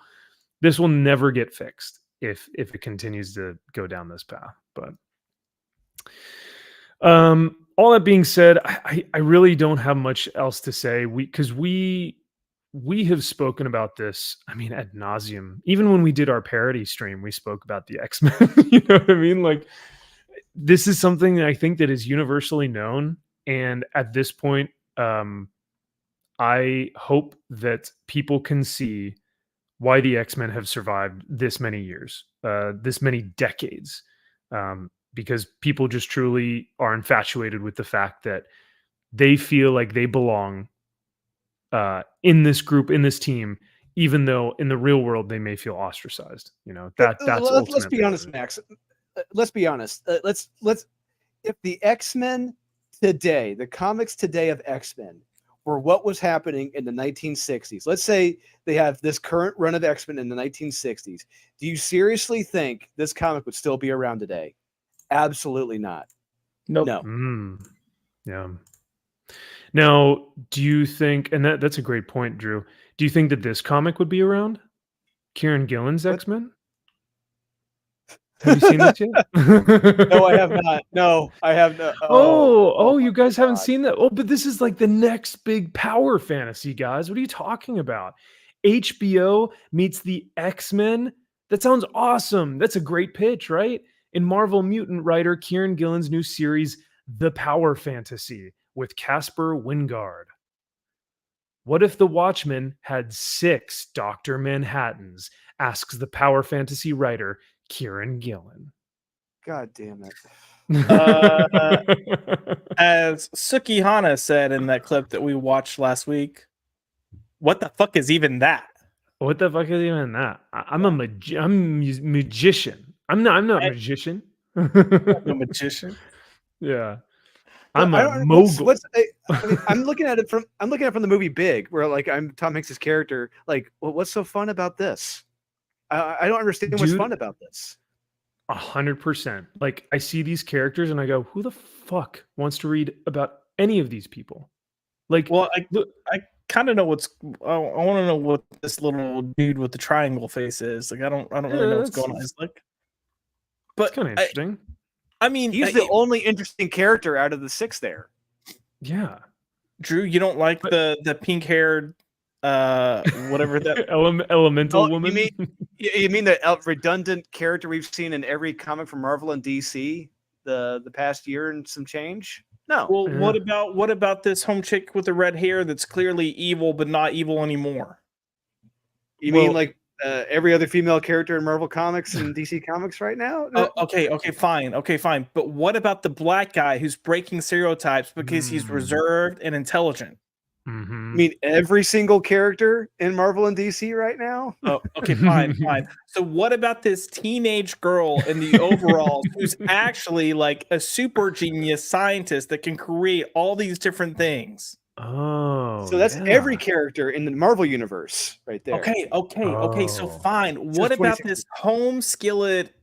This will never get fixed if it continues to go down this path. But all that being said, I really don't have much else to say. We have spoken about this, I mean, ad nauseum. Even when we did our parody stream, we spoke about the X-Men. You know what I mean? Like, this is something that I think that is universally known. And at this point, I hope that people can see why the X-Men have survived this many years, this many decades, because people just truly are infatuated with the fact that they feel like they belong in this group, in this team, even though in the real world they may feel ostracized. That's let's be honest, Max. Let's be honest. Let's if the X-Men today, the comics today of X-Men, were what was happening in the 1960s. Let's say they have this current run of X-Men in the 1960s. Do you seriously think this comic would still be around today? Absolutely not. Nope. No. Yeah. Now, do you think, and that's a great point, Drew, do you think that this comic would be around? Kieran Gillen's X-Men? Have you seen this yet? No, I have not. No, I have not. Oh, you guys haven't seen that? Oh, but this is like the next big power fantasy, guys. What are you talking about? HBO meets the X-Men? That sounds awesome. That's a great pitch, right? In Marvel mutant writer Kieran Gillen's new series, The Power Fantasy, with Casper Wingard. What if the Watchmen had 6 Dr. Manhattans? Asks the power fantasy writer Kieran Gillen. God damn it. As Suki Hana said in that clip that we watched last week, what the fuck is even that? What the fuck is even that? I'm a magician. I'm not a I- magician. No magician. Yeah. But I'm I a don't. mogul. I mean, I'm looking at it from the movie Big, where like I'm Tom Hanks's character. Like, well, what's so fun about this? I don't understand what's Dude, fun about this. 100%. Like I see these characters and I go, who the fuck wants to read about any of these people? Like, Well, look, I kind of know what's. I want to know what this little dude with the triangle face is. Like, I don't really know what's going on. It's like, it's but kind of interesting. I mean, He's the only interesting character out of the 6 there. Yeah. Drew, you don't like the pink haired, whatever that Elemental woman. You mean the redundant character we've seen in every comic from Marvel and DC the past year and some change? No. Well, Yeah. what about this home chick with the red hair that's clearly evil but not evil anymore? You mean like every other female character in Marvel Comics and DC Comics right now? Oh, okay, fine. But what about the black guy who's breaking stereotypes because he's reserved and intelligent? I mean, every single character in Marvel and DC right now? Oh, okay, fine. So what about this teenage girl in the overalls who's actually like a super genius scientist that can create all these different things? Oh. So that's every character in the Marvel universe right there. Okay. So fine. What about this 2016. home skillet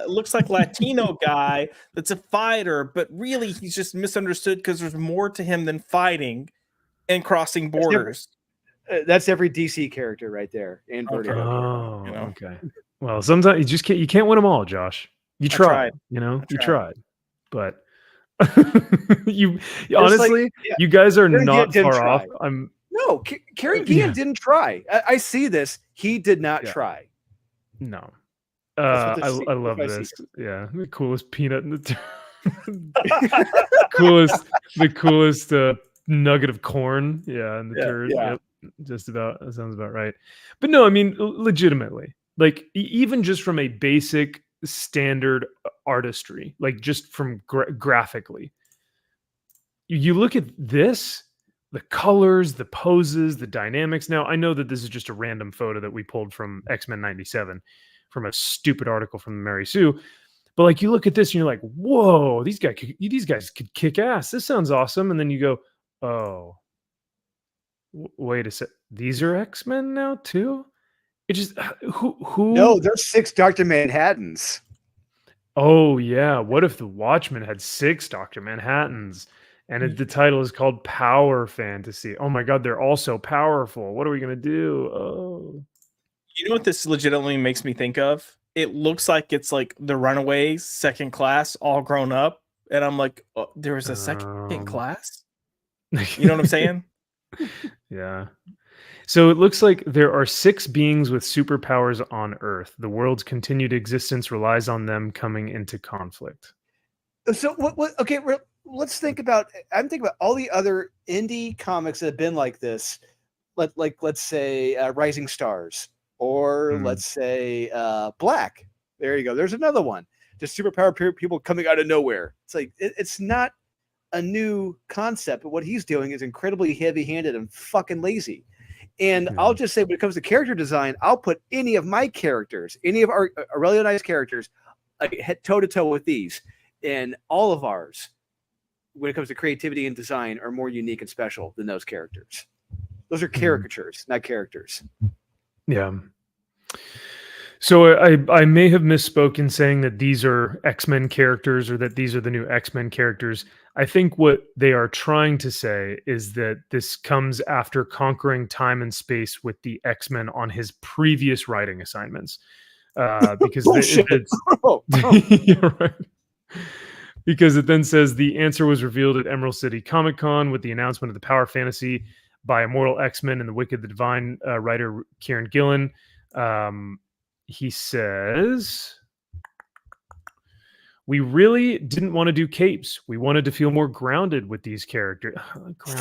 looks like Latino guy that's a fighter, but really he's just misunderstood because there's more to him than fighting and crossing borders. That's every DC character right there in Vertigo. Oh, You know? okay. Well, sometimes you can't win them all, Josh. You tried, you tried, but you honestly, you guys are not far off. No, Karen Gillan didn't try. I see this. He did not try. No. I love this. Yeah, the coolest peanut in the the coolest nugget of corn. Yeah, and the turd. Yep, just about. That sounds about right. But no, I mean, legitimately, like even just from a basic standard artistry, like just from graphically, you look at this, the colors, the poses, the dynamics. Now, I know that this is just a random photo that we pulled from X-Men 97 from a stupid article from Mary Sue. But like you look at this and you're like, whoa, these guys could kick ass. This sounds awesome. And then you go, oh, wait a sec. These are X-Men now too? It just who No, there's 6 Dr. Manhattans. Oh yeah. What if the Watchmen had 6 Dr. Manhattans? And the title is called Power Fantasy. Oh my God, they're all so powerful. What are we gonna do? Oh, you know what this legitimately makes me think of? It looks like it's like the Runaways, second class, all grown up, and I'm like, oh, there was a second class. You know what I'm saying? Yeah. So it looks like there are 6 beings with superpowers on Earth. The world's continued existence relies on them coming into conflict. So what? Okay, let's think about. I'm thinking about all the other indie comics that have been like this. Let's say Rising Stars, or let's say Black. There you go. There's another one. Just superpowered people coming out of nowhere. It's like it's not a new concept, but what he's doing is incredibly heavy-handed and fucking lazy. And I'll just say, when it comes to character design, I'll put any of my characters, any of our Aurelio and I's characters, head toe to toe with these. And all of ours, when it comes to creativity and design, are more unique and special than those characters. Those are caricatures, not characters. Yeah. So I may have misspoken saying that these are X-Men characters or that these are the new X-Men characters. I think what they are trying to say is that this comes after conquering time and space with the X-Men on his previous writing assignments. Because right. Because it then says the answer was revealed at Emerald City Comic Con with the announcement of the Power Fantasy by Immortal X-Men and the Wicked the Divine writer Kieran Gillen. He says, we really didn't want to do capes. We wanted to feel more grounded with these characters.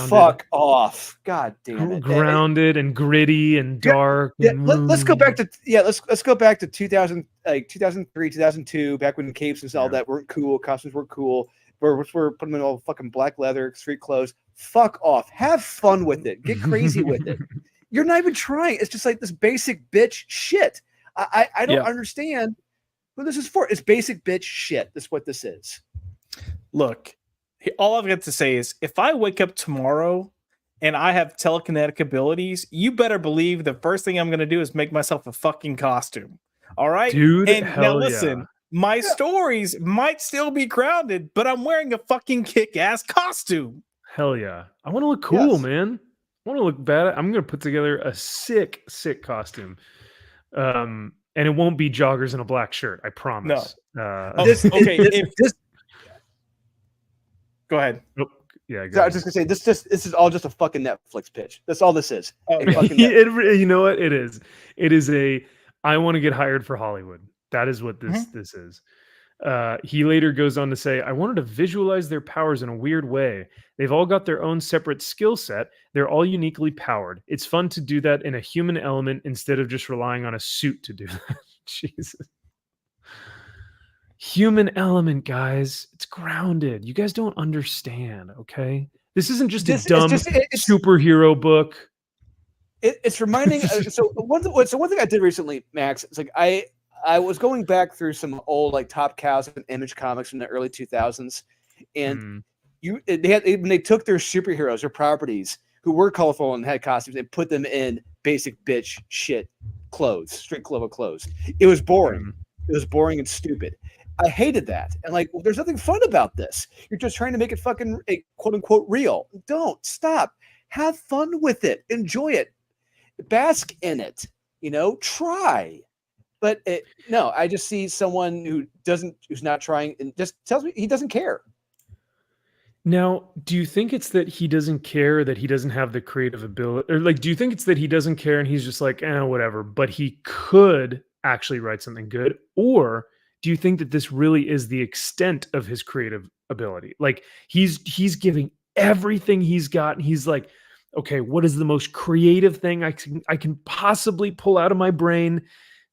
Fuck off. God damn it. Grounded and gritty and dark. Yeah, let's go back to let's go back to 2000, like 2003, 2002, back when capes and all that weren't cool, costumes weren't cool. We're putting them in all fucking black leather, street clothes. Fuck off. Have fun with it. Get crazy with it. You're not even trying. It's just like this basic bitch shit. I don't understand what this is for. It's basic bitch shit. That's what this is. Look, all I've got to say is if I wake up tomorrow and I have telekinetic abilities, you better believe the first thing I'm going to do is make myself a fucking costume. All right? Dude, and now hell listen, my stories might still be grounded, but I'm wearing a fucking kick-ass costume. Hell yeah. I want to look cool, Yes. man. I want to look bad. I'm going to put together a sick costume. And it won't be joggers and a black shirt. I promise. Okay. Go ahead. Oh, yeah. So I was just gonna say this is all just a fucking Netflix pitch. That's all this is. Oh, you know what it is? It is I want to get hired for Hollywood. That is what this is. He later goes on to say, I wanted to visualize their powers in a weird way. They've all got their own separate skill set. They're all uniquely powered. It's fun to do that in a human element instead of just relying on a suit to do that. Jesus. Human element, guys. It's grounded. You guys don't understand, okay? This isn't just a dumb superhero book. It's reminding. So one thing I did recently, Max, it's like I was going back through some old like Top Cows and Image comics from the early 2000s, and when they took their superheroes or properties who were colorful and had costumes and put them in basic bitch shit clothes, street level clothes. It was boring. It was boring and stupid. I hated that. And like, well, there's nothing fun about this. You're just trying to make it fucking quote unquote real. Don't stop. Have fun with it. Enjoy it. Bask in it. Try. But no, I just see someone who's not trying and just tells me he doesn't care. Now, do you think it's that he doesn't care, that he doesn't have the creative ability, or like, do you think it's that he doesn't care and he's just like, whatever, but he could actually write something good? Or do you think that this really is the extent of his creative ability? Like he's giving everything he's got and he's like, okay, what is the most creative thing I can possibly pull out of my brain?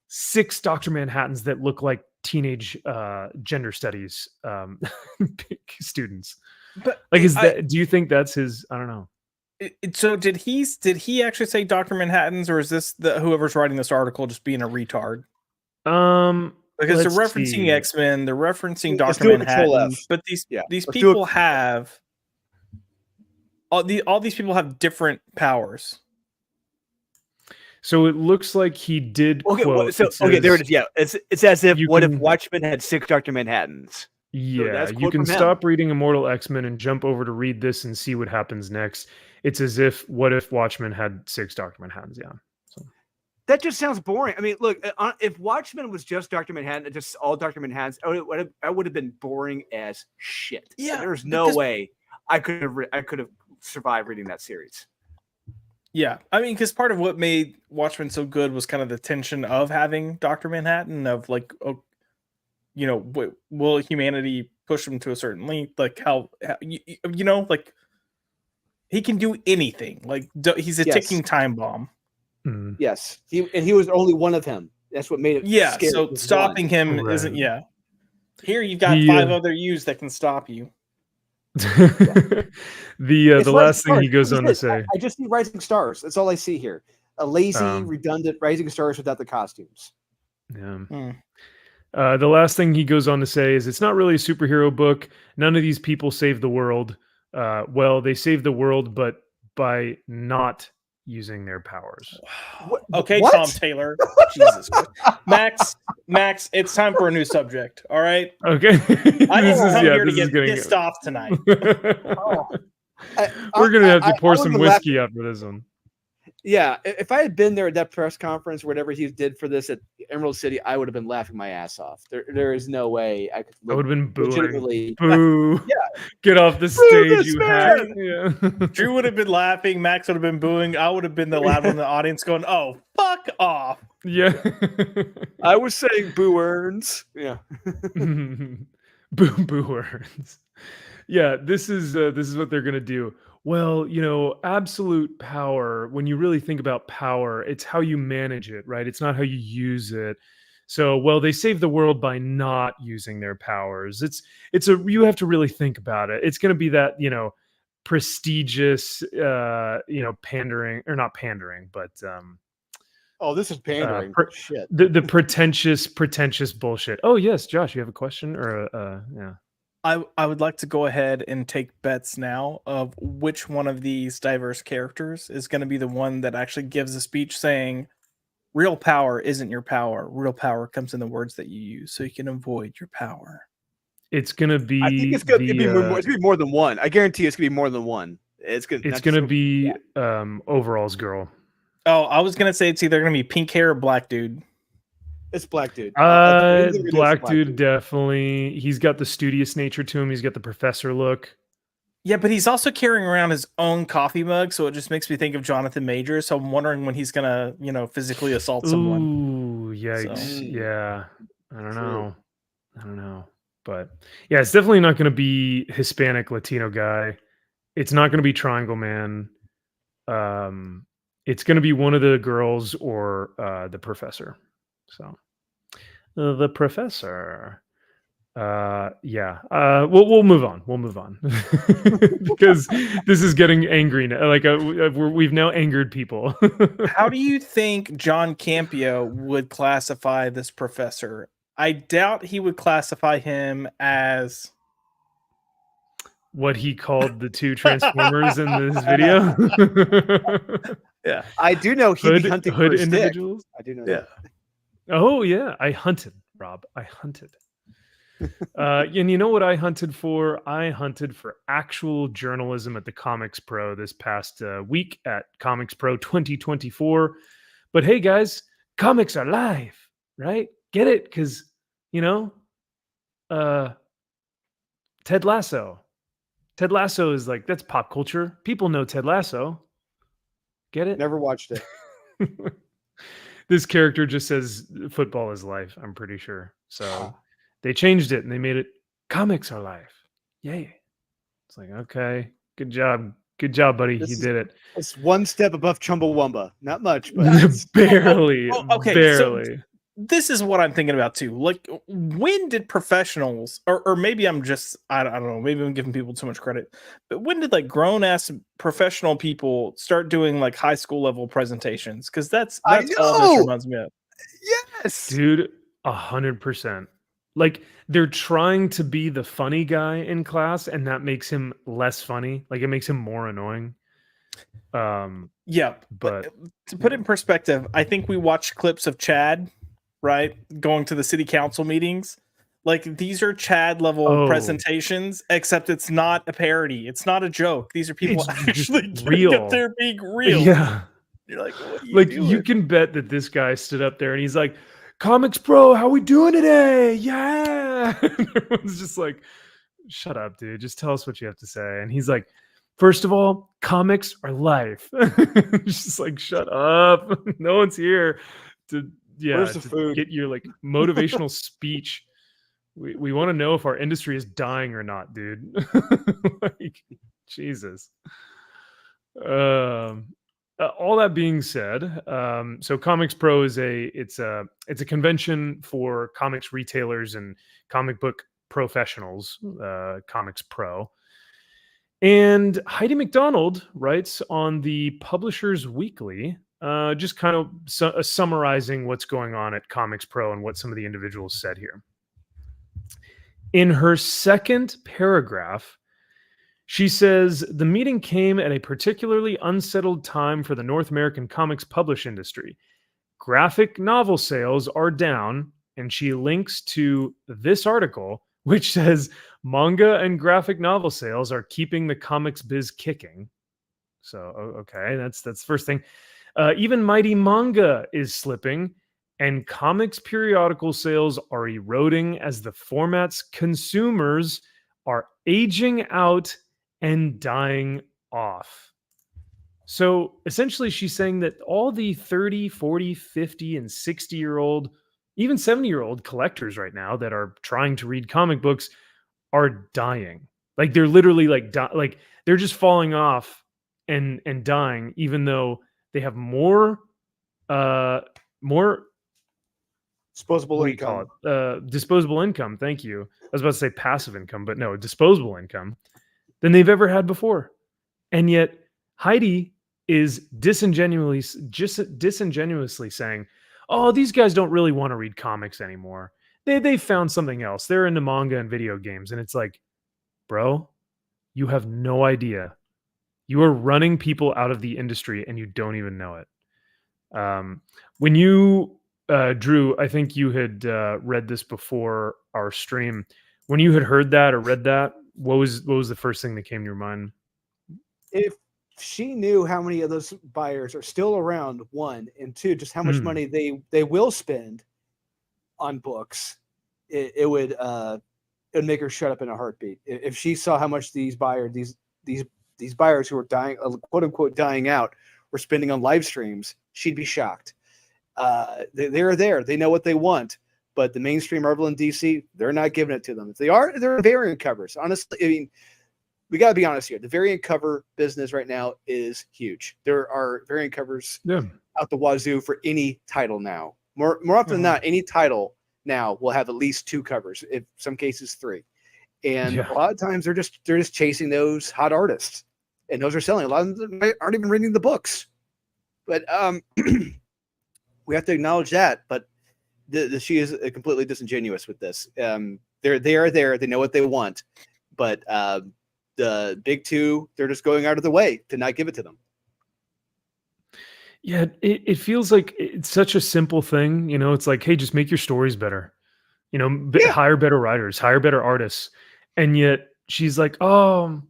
6 Dr. Manhattans that look like teenage gender studies students. But like, do you think that's his? I don't know. So did he actually say Dr. Manhattans, or is this whoever's writing this article just being a retard? Because they're referencing X-Men, they're referencing Dr. Manhattan, but these people have all these people have different powers. So it looks like he did. Okay, quote, there it is. Yeah, it's as if if Watchmen had 6 Dr. Manhattans? Yeah, so you can stop reading Immortal X-Men and jump over to read this and see what happens next. It's as if what if Watchmen had 6 Dr. Manhattans? Yeah. So. That just sounds boring. I mean, look, if Watchmen was just Dr. Manhattan, just all Dr. Manhattans, I would have been boring as shit. Yeah, there's no way I could have survived reading that series. Yeah, I mean, because part of what made Watchmen so good was kind of the tension of having Dr. Manhattan, of like, will humanity push him to a certain length? Like how like he can do anything. Like he's a ticking time bomb. Mm. Yes, he was only one of him. That's what made it. Yeah, scary. so stopping him isn't. Yeah, here you've got 5 other U's that can stop you. The last thing he goes on to say, I just see rising stars. That's all I see here. A lazy, redundant rising stars without the costumes. Yeah. The last thing he goes on to say is it's not really a superhero book. None of these people save the world. Well, they save the world, but by not using their powers. Okay, what? Tom Taylor. Jesus. Max, it's time for a new subject. All right. Okay. I didn't come here to get pissed off tonight. We're gonna have to pour some whiskey after this one. Yeah, if I had been there at that press conference, whatever he did for this at Emerald City, I would have been laughing my ass off. There is no way I could. I would have been booing. Boo! Yeah, get off the stage, you hack! Yeah. Drew would have been laughing. Max would have been booing. I would have been the loud one in the audience, going, "Oh, fuck off!" Yeah, I was saying boo earns. Yeah, boo earns. Yeah, this is what they're gonna do. Well, absolute power, when you really think about power, it's how you manage it, right? It's not how you use it. So, well, they save the world by not using their powers. You have to really think about it. It's going to be that, prestigious, pandering, or not pandering, but Oh, this is pandering. Shit. the pretentious bullshit. Oh yes, Josh, you have a question or yeah. I would like to go ahead and take bets now of which one of these diverse characters is going to be the one that actually gives a speech saying, "Real power isn't your power. Real power comes in the words that you use, so you can avoid your power." It's gonna be. I think it's gonna be more than one. I guarantee it's gonna be more than one. It's gonna be overalls girl. Oh, I was gonna say it's either gonna be pink hair or black dude. It's black dude. Black dude, definitely. He's got the studious nature to him. He's got the professor look. Yeah, but he's also carrying around his own coffee mug, so it just makes me think of Jonathan Majors. So I'm wondering when he's gonna, physically assault someone. Ooh, yikes! So. Yeah, I don't know, but yeah, it's definitely not going to be Hispanic Latino guy. It's not going to be Triangle Man. It's going to be one of the girls or the professor. So the professor. We'll move on. We'll move on because this is getting angry now. Like we've now angered people. How do you think John Campeo would classify this professor? I doubt he would classify him as what he called the two Transformers in this video. Yeah, I do know he'd be hunting for individuals. I do know that. Oh yeah, I hunted, Rob. I hunted. And you know what I hunted for? I hunted for actual journalism at the Comics Pro this past week at Comics Pro 2024. But hey, guys, comics are live, right? Get it? Because, Ted Lasso. Ted Lasso is like, that's pop culture. People know Ted Lasso. Get it? Never watched it. This character just says football is life, I'm pretty sure. So they changed it and they made it comics are life. Yay. It's like, okay, good job. Good job, buddy. You did it. It's one step above Chumbawamba. Not much, but barely. Okay, barely. So this is what I'm thinking about too. Like, when did professionals, or maybe I'm just, I don't know, maybe I'm giving people too much credit, but when did like grown ass professional people start doing like high school level presentations? Because that's all this reminds me of. Yes, dude, 100%. Like, they're trying to be the funny guy in class, and that makes him less funny. Like, it makes him more annoying. Yeah, but to put it in perspective, I think we watched clips of Chad, right, going to the city council meetings. Like, these are Chad level presentations, except it's not a parody. It's not a joke. These are people actually real. They're being real. Yeah. You're like, what are you doing? You can bet that this guy stood up there and he's like, Comics Pro, how we doing today? Yeah. And everyone's just like, shut up, dude. Just tell us what you have to say. And he's like, first of all, comics are life. Just like, shut up. No one's here to get your like motivational speech. We want to know if our industry is dying or not, dude. Like, Jesus. All that being said, so Comics Pro is it's a convention for comics retailers and comic book professionals. Comics Pro, and Heidi McDonald writes on the Publishers Weekly, just kind of summarizing what's going on at Comics Pro and what some of the individuals said here. In her second paragraph, she says, the meeting came at a particularly unsettled time for the North American comics publish industry. Graphic novel sales are down, and she links to this article, which says manga and graphic novel sales are keeping the comics biz kicking. So, okay, that's the first thing. Even Mighty Manga is slipping, and comics periodical sales are eroding as the format's consumers are aging out and dying off. So essentially she's saying that all the 30, 40, 50, and 60-year-old, even 70-year-old collectors right now that are trying to read comic books are dying. Like, they're literally like they're just falling off and dying, even though they have more disposable income. Disposable income. Thank you. I was about to say passive income, but no, disposable income than they've ever had before. And yet Heidi is disingenuously saying, "Oh, these guys don't really want to read comics anymore. They found something else. They're into manga and video games." And it's like, bro, you have no idea. You are running people out of the industry and you don't even know it. When you Drew, I think you had read this before our stream. When you had heard that or read that, what was the first thing that came to your mind? If she knew how many of those buyers are still around, one, and two, just how much money they will spend on books, it would make her shut up in a heartbeat. If she saw how much these buyers who are dying, quote unquote, dying out, were spending on live streams, she'd be shocked. They're there. They know what they want, but the mainstream Marvel and DC, they're not giving it to them. If they are, they're variant covers. Honestly, I mean, we got to be honest here. The variant cover business right now is huge. There are variant covers out the wazoo for any title now. More often than not, any title now will have at least 2 covers, in some cases 3. And a lot of times they're just chasing those hot artists, and those are selling. A lot of them aren't even reading the books. But we have to acknowledge that. But she is completely disingenuous with this. They are there. They know what they want, but the big 2, they're just going out of the way to not give it to them. Yeah, it feels like it's such a simple thing. It's like, hey, just make your stories better. Hire better writers, hire better artists. And yet she's like, oh,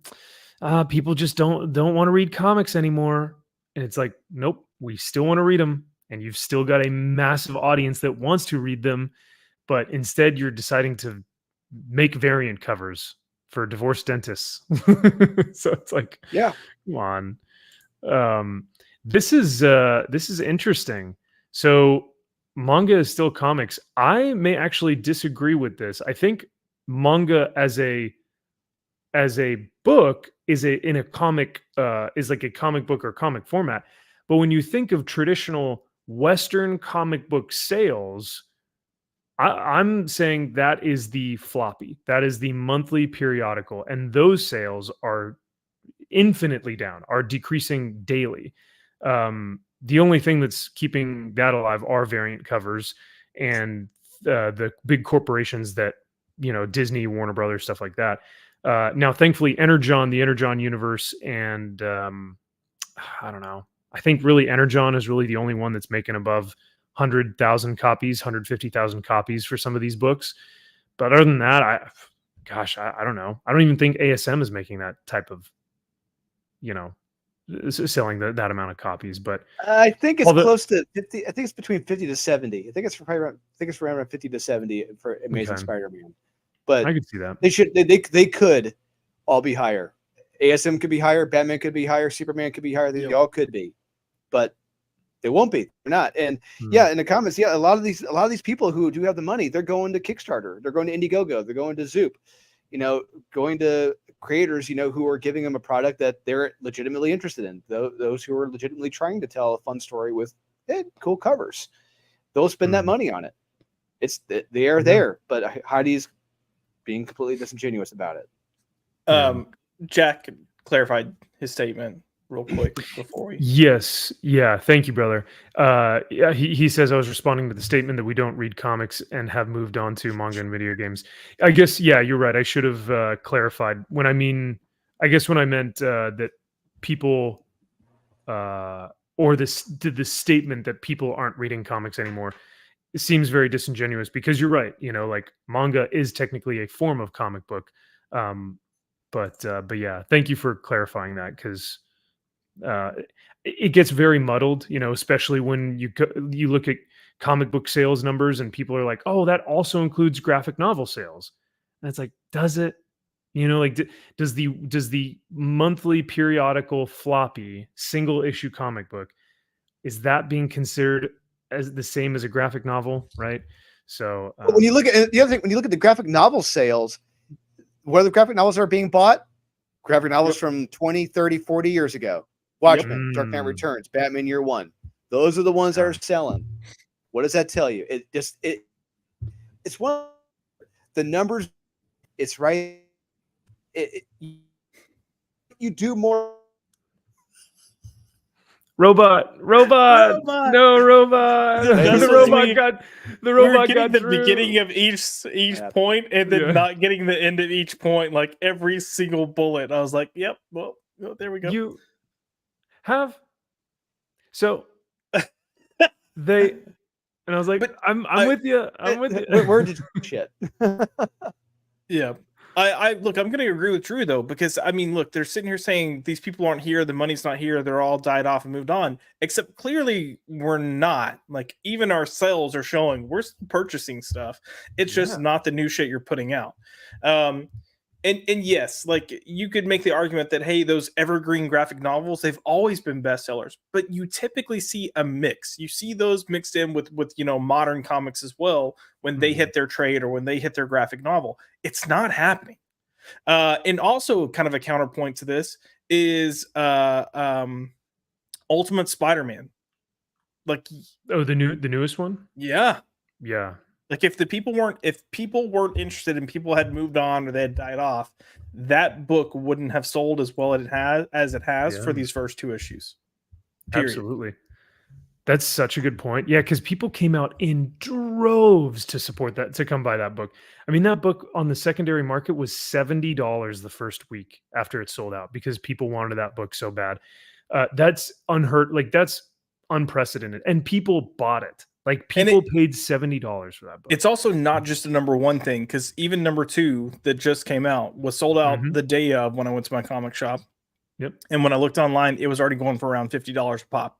people just don't want to read comics anymore. And it's like, nope, we still want to read them. And you've still got a massive audience that wants to read them. But instead you're deciding to make variant covers for divorced dentists. So it's like, come on. This is interesting. So manga is still comics. I may actually disagree with this. I think manga as a book is like a comic book or comic format. But when you think of traditional Western comic book sales, I'm saying that is the floppy. That is the monthly periodical, and those sales are infinitely down, are decreasing daily. The only thing that's keeping that alive are variant covers and the big corporations that, Disney, Warner Brothers, stuff like that. Now, thankfully, the Energon universe, and I don't know. I think really Energon is really the only one that's making above 100,000 copies, 150,000 copies for some of these books. But other than that, I don't know. I don't even think ASM is making that type of, selling that amount of copies. But I think it's close to 50. I think it's between 50 to 70. I think it's around 50 to 70 for Amazing Spider-Man. But I could see that. They could all be higher. ASM could be higher, Batman could be higher, Superman could be higher. They all could be, but they won't be. They're not. And in the comments, a lot of these people who do have the money, they're going to Kickstarter, they're going to Indiegogo, they're going to Zoop, going to creators, who are giving them a product that they're legitimately interested in. Those who are legitimately trying to tell a fun story with cool covers, they'll spend that money on it. They are there, but Heidi's being completely disingenuous about it. Jack clarified his statement real quick before we. Yes. Yeah. Thank you, brother. He says I was responding to the statement that we don't read comics and have moved on to manga and video games. I guess, you're right. I should have clarified when I meant that people, or the statement that people aren't reading comics anymore. It seems very disingenuous because you're right. Like manga is technically a form of comic book. But yeah, thank you for clarifying that, because it gets very muddled, especially when you look at comic book sales numbers and people are like, oh, that also includes graphic novel sales. And it's like, does it? Does the monthly periodical floppy single issue comic book, is that being considered as the same as a graphic novel, right? So when you look at the other thing, when you look at the graphic novel sales, where the graphic novels are being bought, graphic novels from 20, 30, 40 years ago. Watchmen, Dark Knight Returns, Batman Year One. Those are the ones that are selling. What does that tell you? It's one of the numbers. It's right. You do more Robot, Robot! no robot. That's The what robot we- got the We were robot getting got the through. beginning of each Yeah. point and then Yeah. not getting the end of each point, like every single bullet. I was like, "Yep, well, there we go." You have so they and I was like, But I'm I- with you. I'm with you. Where did you shit? Yeah. I look, I'm going to agree with Drew though, because I mean, look, they're sitting here saying these people aren't here, the money's not here, they're all died off and moved on. Except clearly we're not. Like even our sales are showing we're still purchasing stuff. It's just Yeah. not the new shit you're putting out. And yes, like you could make the argument that hey, those evergreen graphic novels, they've always been bestsellers, but you typically see a mix. You see those mixed in with modern comics as well when they Mhm. hit their trade or when they hit their graphic novel. It's not happening. And also kind of a counterpoint to this is Ultimate Spider-Man. Like Oh, the newest one? yeah. Yeah. Like if people weren't interested and people had moved on or they had died off, that book wouldn't have sold as well as it has for Yeah. these first 2 issues. Period. Absolutely. That's such a good point. Yeah, because people came out in droves to support that, to come buy that book. I mean, that book on the secondary market was $70 the first week after it sold out because people wanted that book so bad. That's unheard, like that's unprecedented. And people bought it. Like And people paid $70 for that book. It's also not just a number 1 thing, because even number 2 that just came out was sold out Mhm. the day of when I went to my comic shop. Yep. And when I looked online, it was already going for around $50 a pop.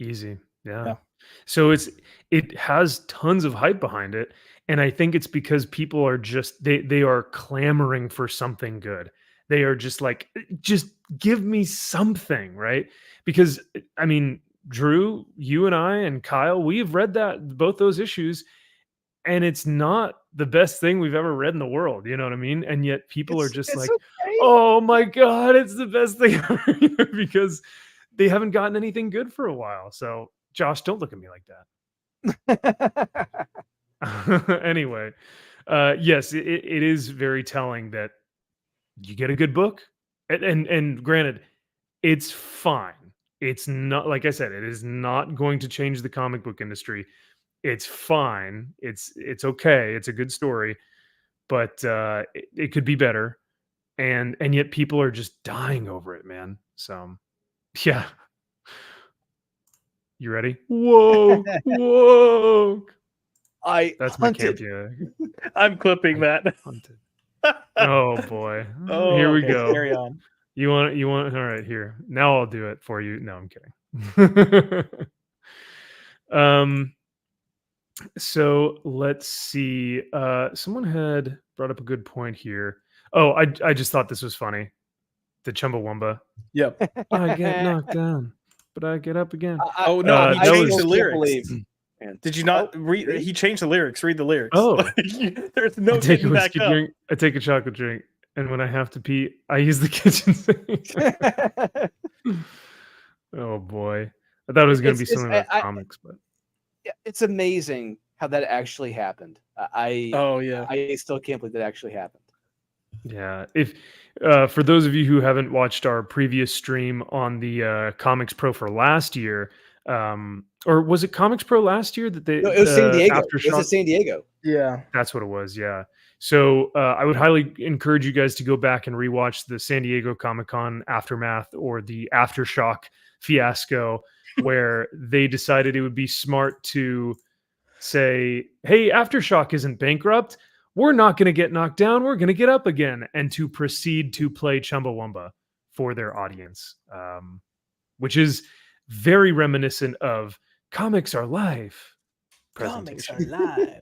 Easy. Yeah. Yeah. So it has tons of hype behind it. And I think it's because people are just they are clamoring for something good. They are just like, just give me something, right? Because I mean, Drew, you and I and Kyle, we've read both those issues, and it's not the best thing we've ever read in the world. You know what I mean? And yet people are just It's like, okay. oh my God, it's the best thing ever, because they haven't gotten anything good for a while. So Josh, don't look at me like that. Anyway, yes, it is very telling that you get a good book, and granted, it's fine. It's not, like I said, it is not going to change the comic book industry. It's fine. It's okay. It's a good story, but it could be better, and yet people are just dying over it, man. So yeah. You ready? Whoa, whoa. I That's my hunted. camp. I'm clipping that. Hunted. Oh boy. Oh, Here we okay, go. Carry on. You want all right, here. Now I'll do it for you. No, I'm kidding. So let's see. Someone had brought up a good point here. Oh, I just thought this was funny. The Chumbawamba. Yep. I get knocked down, but I get up again. Oh no, he that changed was- the still lyrics. can't believe- man. Did you not Oh, read? really? He changed the lyrics. Read the lyrics. Oh. There's no I take a getting back whiskey up. drink. I take a chocolate drink, and when I have to pee, I use the kitchen sink. Oh boy, I thought it was going to be It's- something about I- comics, but Yeah, it's amazing how that actually happened. Oh yeah. I still can't believe that actually happened. yeah. If for those of you who haven't watched our previous stream on the Comics Pro for last year, or was it Comics Pro last year that they? No, it was San Diego. It was Aftershock? at San Diego. Yeah. That's what it was. Yeah. So I would highly encourage you guys to go back and rewatch the San Diego Comic-Con aftermath, or the Aftershock fiasco, where they decided it would be smart to say, hey, Aftershock isn't bankrupt. We're not going to get knocked down. We're going to get up again, and to proceed to play Chumbawamba for their audience, which is very reminiscent of Comics Are Life presentation. Comics are live.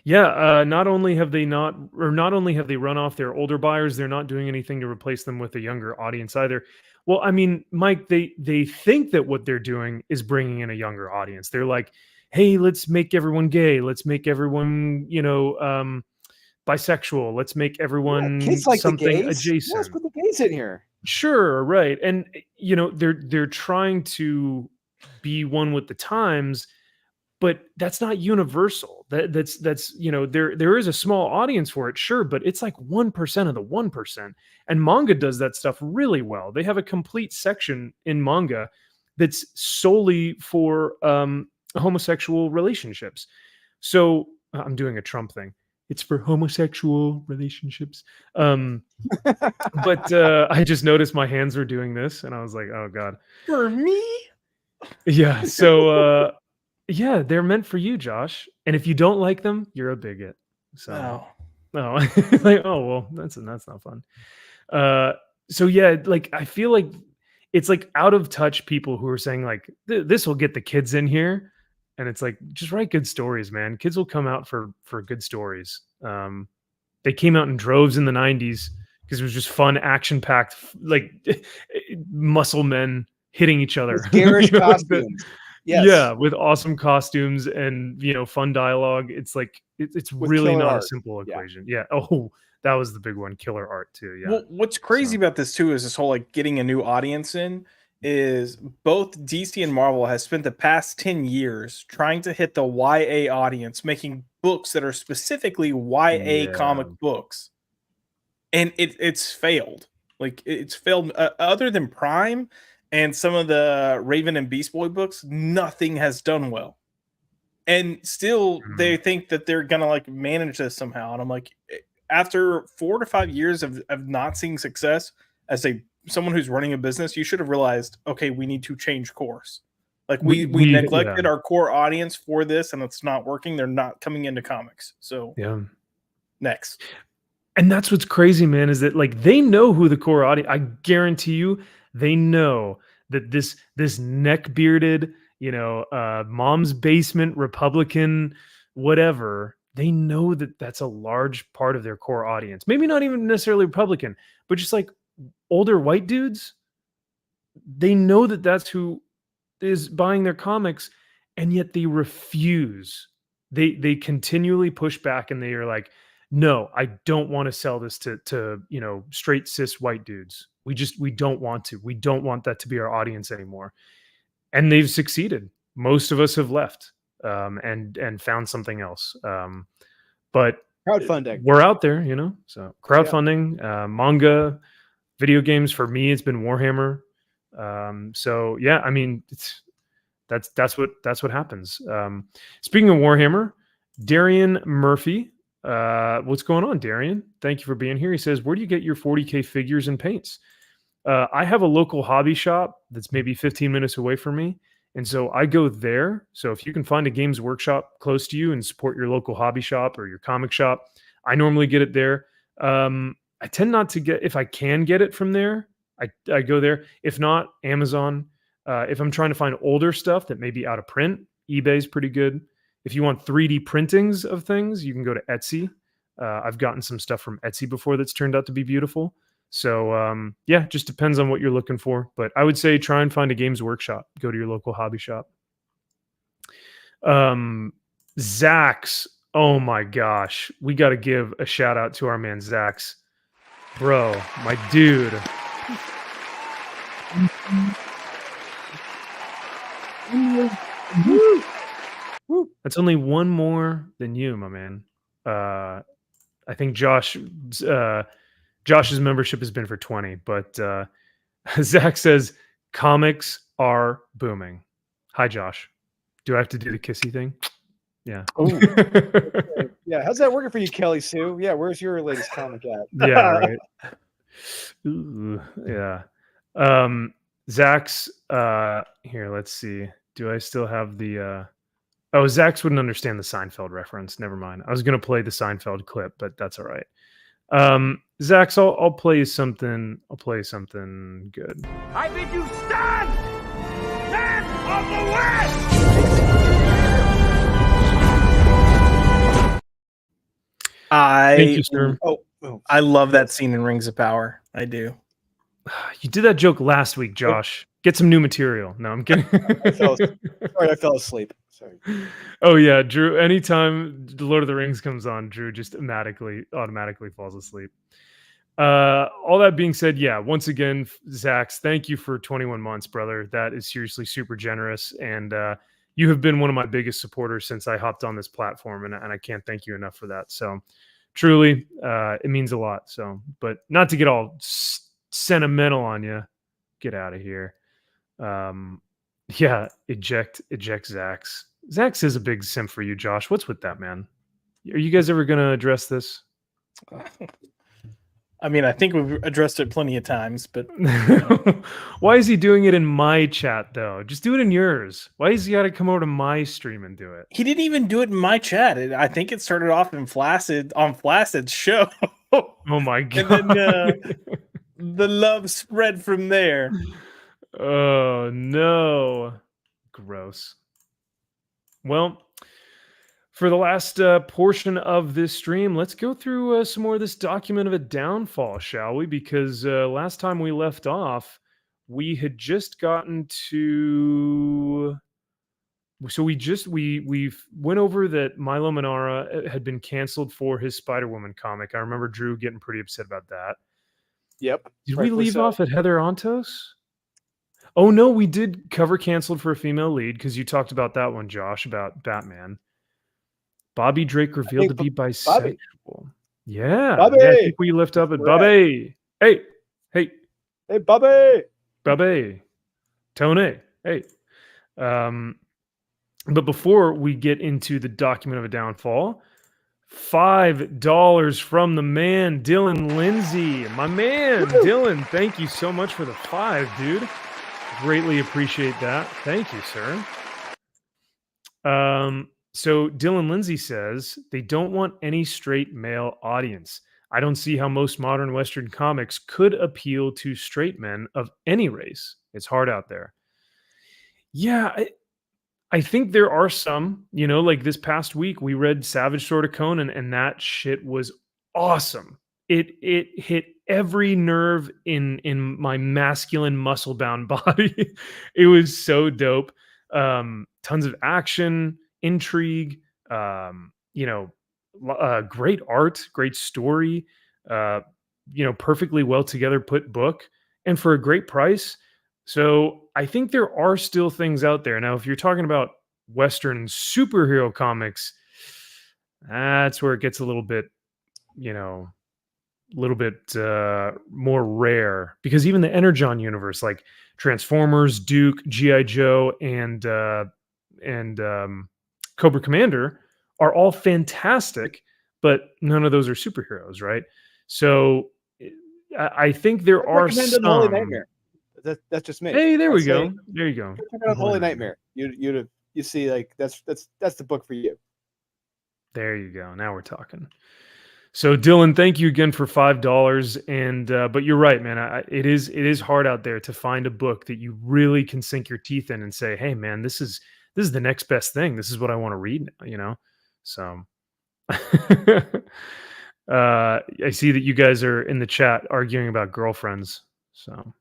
Yeah, not only have they run off their older buyers, they're not doing anything to replace them with a younger audience either. Well, I mean, Mike, they think that what they're doing is bringing in a younger audience. They're like, hey, let's make everyone gay. Let's make everyone, bisexual. Let's make everyone Kids like something the gays. Let's adjacent. put the gays in here. Sure, right. And they're trying to be one with the times, but that's not universal. That's there is a small audience for it, sure, but it's like 1% of the 1%. And manga does that stuff really well. They have a complete section in manga that's solely for homosexual relationships. So I'm doing a Trump thing. It's for homosexual relationships. But I just noticed my hands were doing this, and I was like, oh God. For me? Yeah. So yeah, they're meant for you, Josh. And if you don't like them, you're a bigot. So no. Like, oh well, that's not fun. So yeah, like I feel like it's like out of touch people who are saying like this will get the kids in here. And it's like, just write good stories, man. Kids will come out for good stories. They came out in droves in the 90s because it was just fun, action-packed, like muscle men hitting each other. With garish You know, like costumes. yeah, Yes. with awesome costumes and fun dialogue. It's like it's With really killer not a art. simple Yeah. equation. Yeah. Oh, that was the big one. Killer art too. Yeah. Well, what's crazy about this too is this whole like getting a new audience in is both DC and Marvel has spent the past 10 years trying to hit the YA audience, making books that are specifically YA comic books. And it's failed. Like it's failed other than Prime and some of the Raven and Beast Boy books, nothing has done well. And still they think that they're gonna like manage this somehow. And I'm like, after 4 to 5 years of not seeing success as someone who's running a business, you should have realized, okay, we need to change course. Like we neglected our core audience for this, and it's not working. They're not coming into comics. So Yeah. Next. And that's what's crazy, man, is that like they know who the core audience. I guarantee you, they know that this neck bearded, mom's basement Republican, whatever. They know that that's a large part of their core audience. Maybe not even necessarily Republican, but just like older white dudes. They know that that's who is buying their comics, and yet they refuse. They continually push back, and they are like, no, I don't want to sell this to straight cis white dudes. We don't want to. We don't want that to be our audience anymore. And they've succeeded. Most of us have left and found something else. But Crowdfunding. we're out there, So crowdfunding, manga, video games. For me, it's been Warhammer. So yeah, I mean, that's what happens. Speaking of Warhammer, Darian Murphy. What's going on, Darian? Thank you for being here. He says, where do you get your 40K figures and paints? I have a local hobby shop that's maybe 15 minutes away from me. And so I go there. So if you can find a Games Workshop close to you and support your local hobby shop or your comic shop, I normally get it there. I tend not to get, if I can get it from there, I go there. If not, Amazon. If I'm trying to find older stuff that may be out of print, eBay's pretty good. If you want 3D printings of things, you can go to Etsy. I've gotten some stuff from Etsy before that's turned out to be beautiful. So yeah, just depends on what you're looking for. But I would say try and find a Games Workshop. Go to your local hobby shop. Zax. Oh my gosh. We got to give a shout out to our man Zax. Bro, my dude. That's only one more than you, my man. I think Josh's membership has been for 20, but Zach says comics are booming. Hi, Josh. Do I have to do the kissy thing? Yeah. Yeah. How's that working for you, Kelly Sue? Yeah. Where's your latest comic at? Yeah. Right. Ooh, yeah. Zach's here. Let's see. Do I still have the? Oh, Zach's wouldn't understand the Seinfeld reference. Never mind. I was gonna play the Seinfeld clip, but that's all right. Zach's, I'll play you something. I'll play you something good. I bid you stand, man of the West. Thank you, sir. I love that scene in Rings of Power. I do. You did that joke last week, Josh. Get some new material. No, I'm kidding. I fell asleep. Sorry. Oh yeah, Drew. Anytime the Lord of the Rings comes on, Drew just automatically falls asleep. All that being said, yeah. Once again, Zax, thank you for 21 months, brother. That is seriously super generous. And you have been one of my biggest supporters since I hopped on this platform, and I can't thank you enough for that. So truly, it means a lot. So, but not to get all sentimental on you. Get out of here. Yeah, eject Zax. Zax is a big simp for you, Josh. What's with that, man? Are you guys ever gonna address this? I mean, I think we've addressed it plenty of times, but Why is he doing it in my chat though? Just do it in yours. Why has he got to come over to my stream and do it? he didn't even do it in my chat. I think it started off in Flacid's show. Oh my god! And then the love spread from there. Oh no, gross. Well, for the last portion of this stream, let's go through some more of this document of a downfall, shall we? Because last time we left off, we had just gotten to. So we went over that Milo Manara had been canceled for his Spider-Woman comic. I remember Drew getting pretty upset about that. Yep. Did we leave off at Heather Antos? Oh no, we did cover canceled for a female lead because you talked about that one, Josh, about Batman. Bobby Drake revealed to be bisexual. Yeah. Bobby! Yeah, I think we lift up at Bobby. Hey. Hey, Bobby! Bobby. Tony. Hey. But before we get into the document of a downfall, $5 from the man, Dylan Lindsay. My man, Dylan, thank you so much for the 5, dude. Greatly appreciate that. Thank you, sir. So Dylan Lindsay says they don't want any straight male audience. I don't see how most modern Western comics could appeal to straight men of any race. It's hard out there. Yeah, I think there are some, like this past week we read Savage Sword of Conan, and that shit was awesome. It hit every nerve in my masculine muscle bound body. It was so dope. Tons of action, intrigue, great art, great story, perfectly well together put book, and for a great price. So I think there are still things out there. Now, if you're talking about Western superhero comics, that's where it gets a little bit, more rare, because even the Energon universe, like Transformers, Duke, G.I. Joe, and Cobra Commander, are all fantastic, but none of those are superheroes, right? So I think there are some. Holy Nightmare. That's just me. Hey, there we go. There you go. Holy Nightmare. You see, like that's the book for you. There you go. Now we're talking. So Dylan, thank you again for $5. And but you're right, man. It is hard out there to find a book that you really can sink your teeth in and say, hey, man, this is the next best thing. This is what I want to read now. So I see that you guys are in the chat arguing about girlfriends. So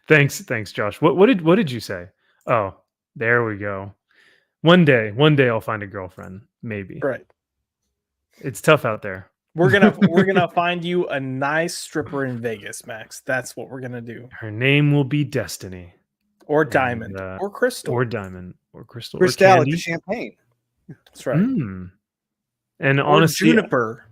thanks, Josh. What did you say? Oh, there we go. One day I'll find a girlfriend, maybe. Right. It's tough out there. We're gonna find you a nice stripper in Vegas, Max. That's what we're gonna do. Her name will be Destiny, or Diamond, or Crystal, or Diamond, or Crystal, Crystal, or like the champagne. That's right. And or honestly, Juniper.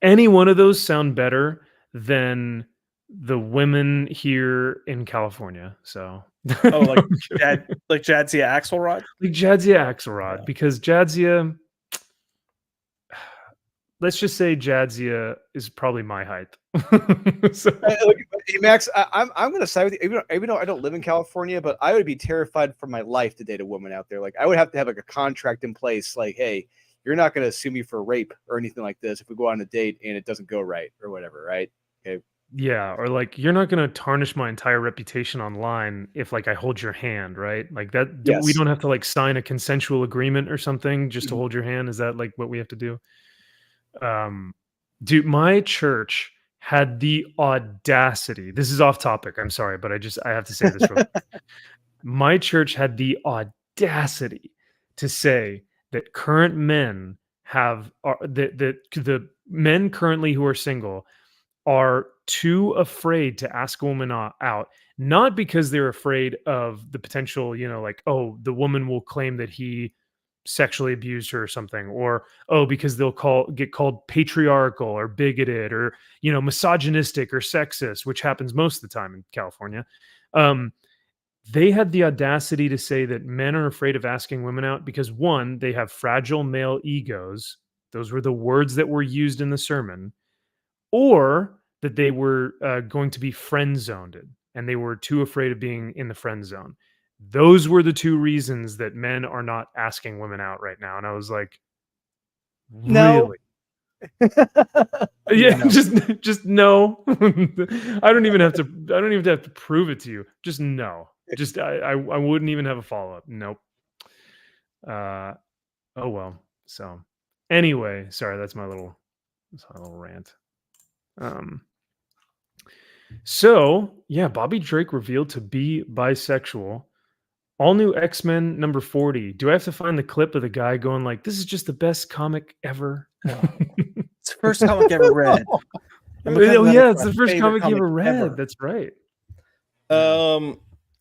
Any one of those sound better than the women here in California. So, like Jadzia Axelrod, like Jadzia Axelrod, because Jadzia. Let's just say Jadzia is probably my height. So. Hey, Max, I'm going to side with you. Even though I don't live in California, but I would be terrified for my life to date a woman out there. Like, I would have to have like a contract in place. Like, hey, you're not going to sue me for rape or anything like this if we go on a date and it doesn't go right or whatever, right? Okay. Yeah, or like you're not going to tarnish my entire reputation online if like I hold your hand, right? Like that. Yes. We don't have to like sign a consensual agreement or something just to hold your hand. Is that like what we have to do? Dude, my church had the audacity. This is off topic. I'm sorry, but I have to say this real quick. My church had the audacity to say that current men that the men currently who are single are too afraid to ask a woman out, not because they're afraid of the potential, like, oh, the woman will claim that he sexually abused her or something, or oh, because they'll get called patriarchal or bigoted or misogynistic or sexist, which happens most of the time in California. They had the audacity to say that men are afraid of asking women out because, one, they have fragile male egos. Those were the words that were used in the sermon. Or that they were going to be friend zoned, and they were too afraid of being in the friend zone. Those were the two reasons that men are not asking women out right now. And I was like, No. really? Yeah, No. just no. I don't even have to prove it to you. Just no. Just I wouldn't even have a follow-up. Nope. Oh well. So anyway, sorry, that's my little rant. So yeah, Bobby Drake revealed to be bisexual. All new X-Men number 40. Do I have to find the clip of the guy going like, "This is just the best comic ever"? It's the first comic ever read. Oh yeah, it's the first comic you ever read. That's right.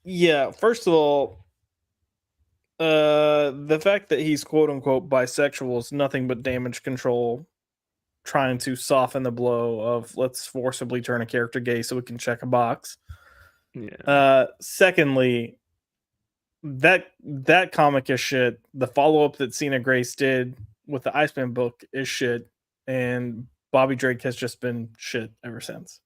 Yeah. First of all, the fact that he's quote unquote bisexual is nothing but damage control, trying to soften the blow of let's forcibly turn a character gay so we can check a box. Yeah. Secondly, that comic is shit. The follow-up that Cena Grace did with the Iceman book is shit, and Bobby Drake has just been shit ever since.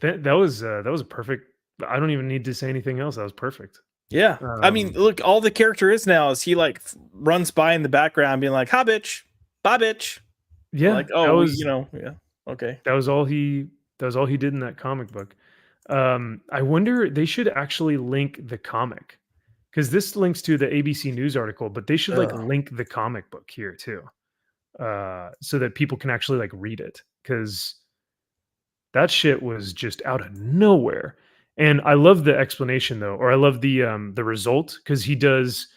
that was a perfect. I don't even need to say anything else. That was perfect. Yeah. I mean, look, all the character is now is he like runs by in the background being like, "Ha bitch, bye bitch." Yeah. Like, oh, yeah. Okay. That was all he did in that comic book. I wonder, they should actually link the comic, because this links to the ABC News article, but they should link the comic book here too, so that people can actually like read it, because that shit was just out of nowhere. And I love the explanation though, or I love the result, because he does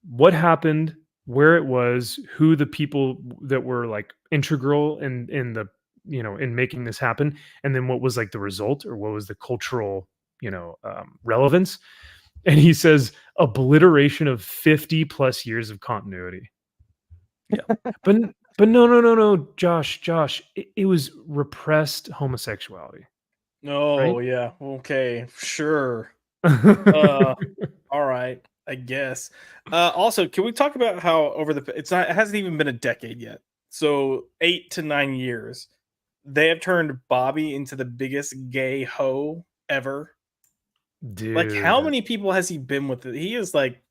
what happened, where it was, who the people that were like integral in the in making this happen, and then what was like the result, or what was the cultural relevance. And he says obliteration of 50 plus years of continuity. Yeah. But no, Josh, it was repressed homosexuality. Oh, right? yeah. Okay, sure. All right, I guess. Also, can we talk about how it hasn't even been a decade yet. So 8 to 9 years, they have turned Bobby into the biggest gay hoe ever. Dude, Like, how many people has he been with? He is like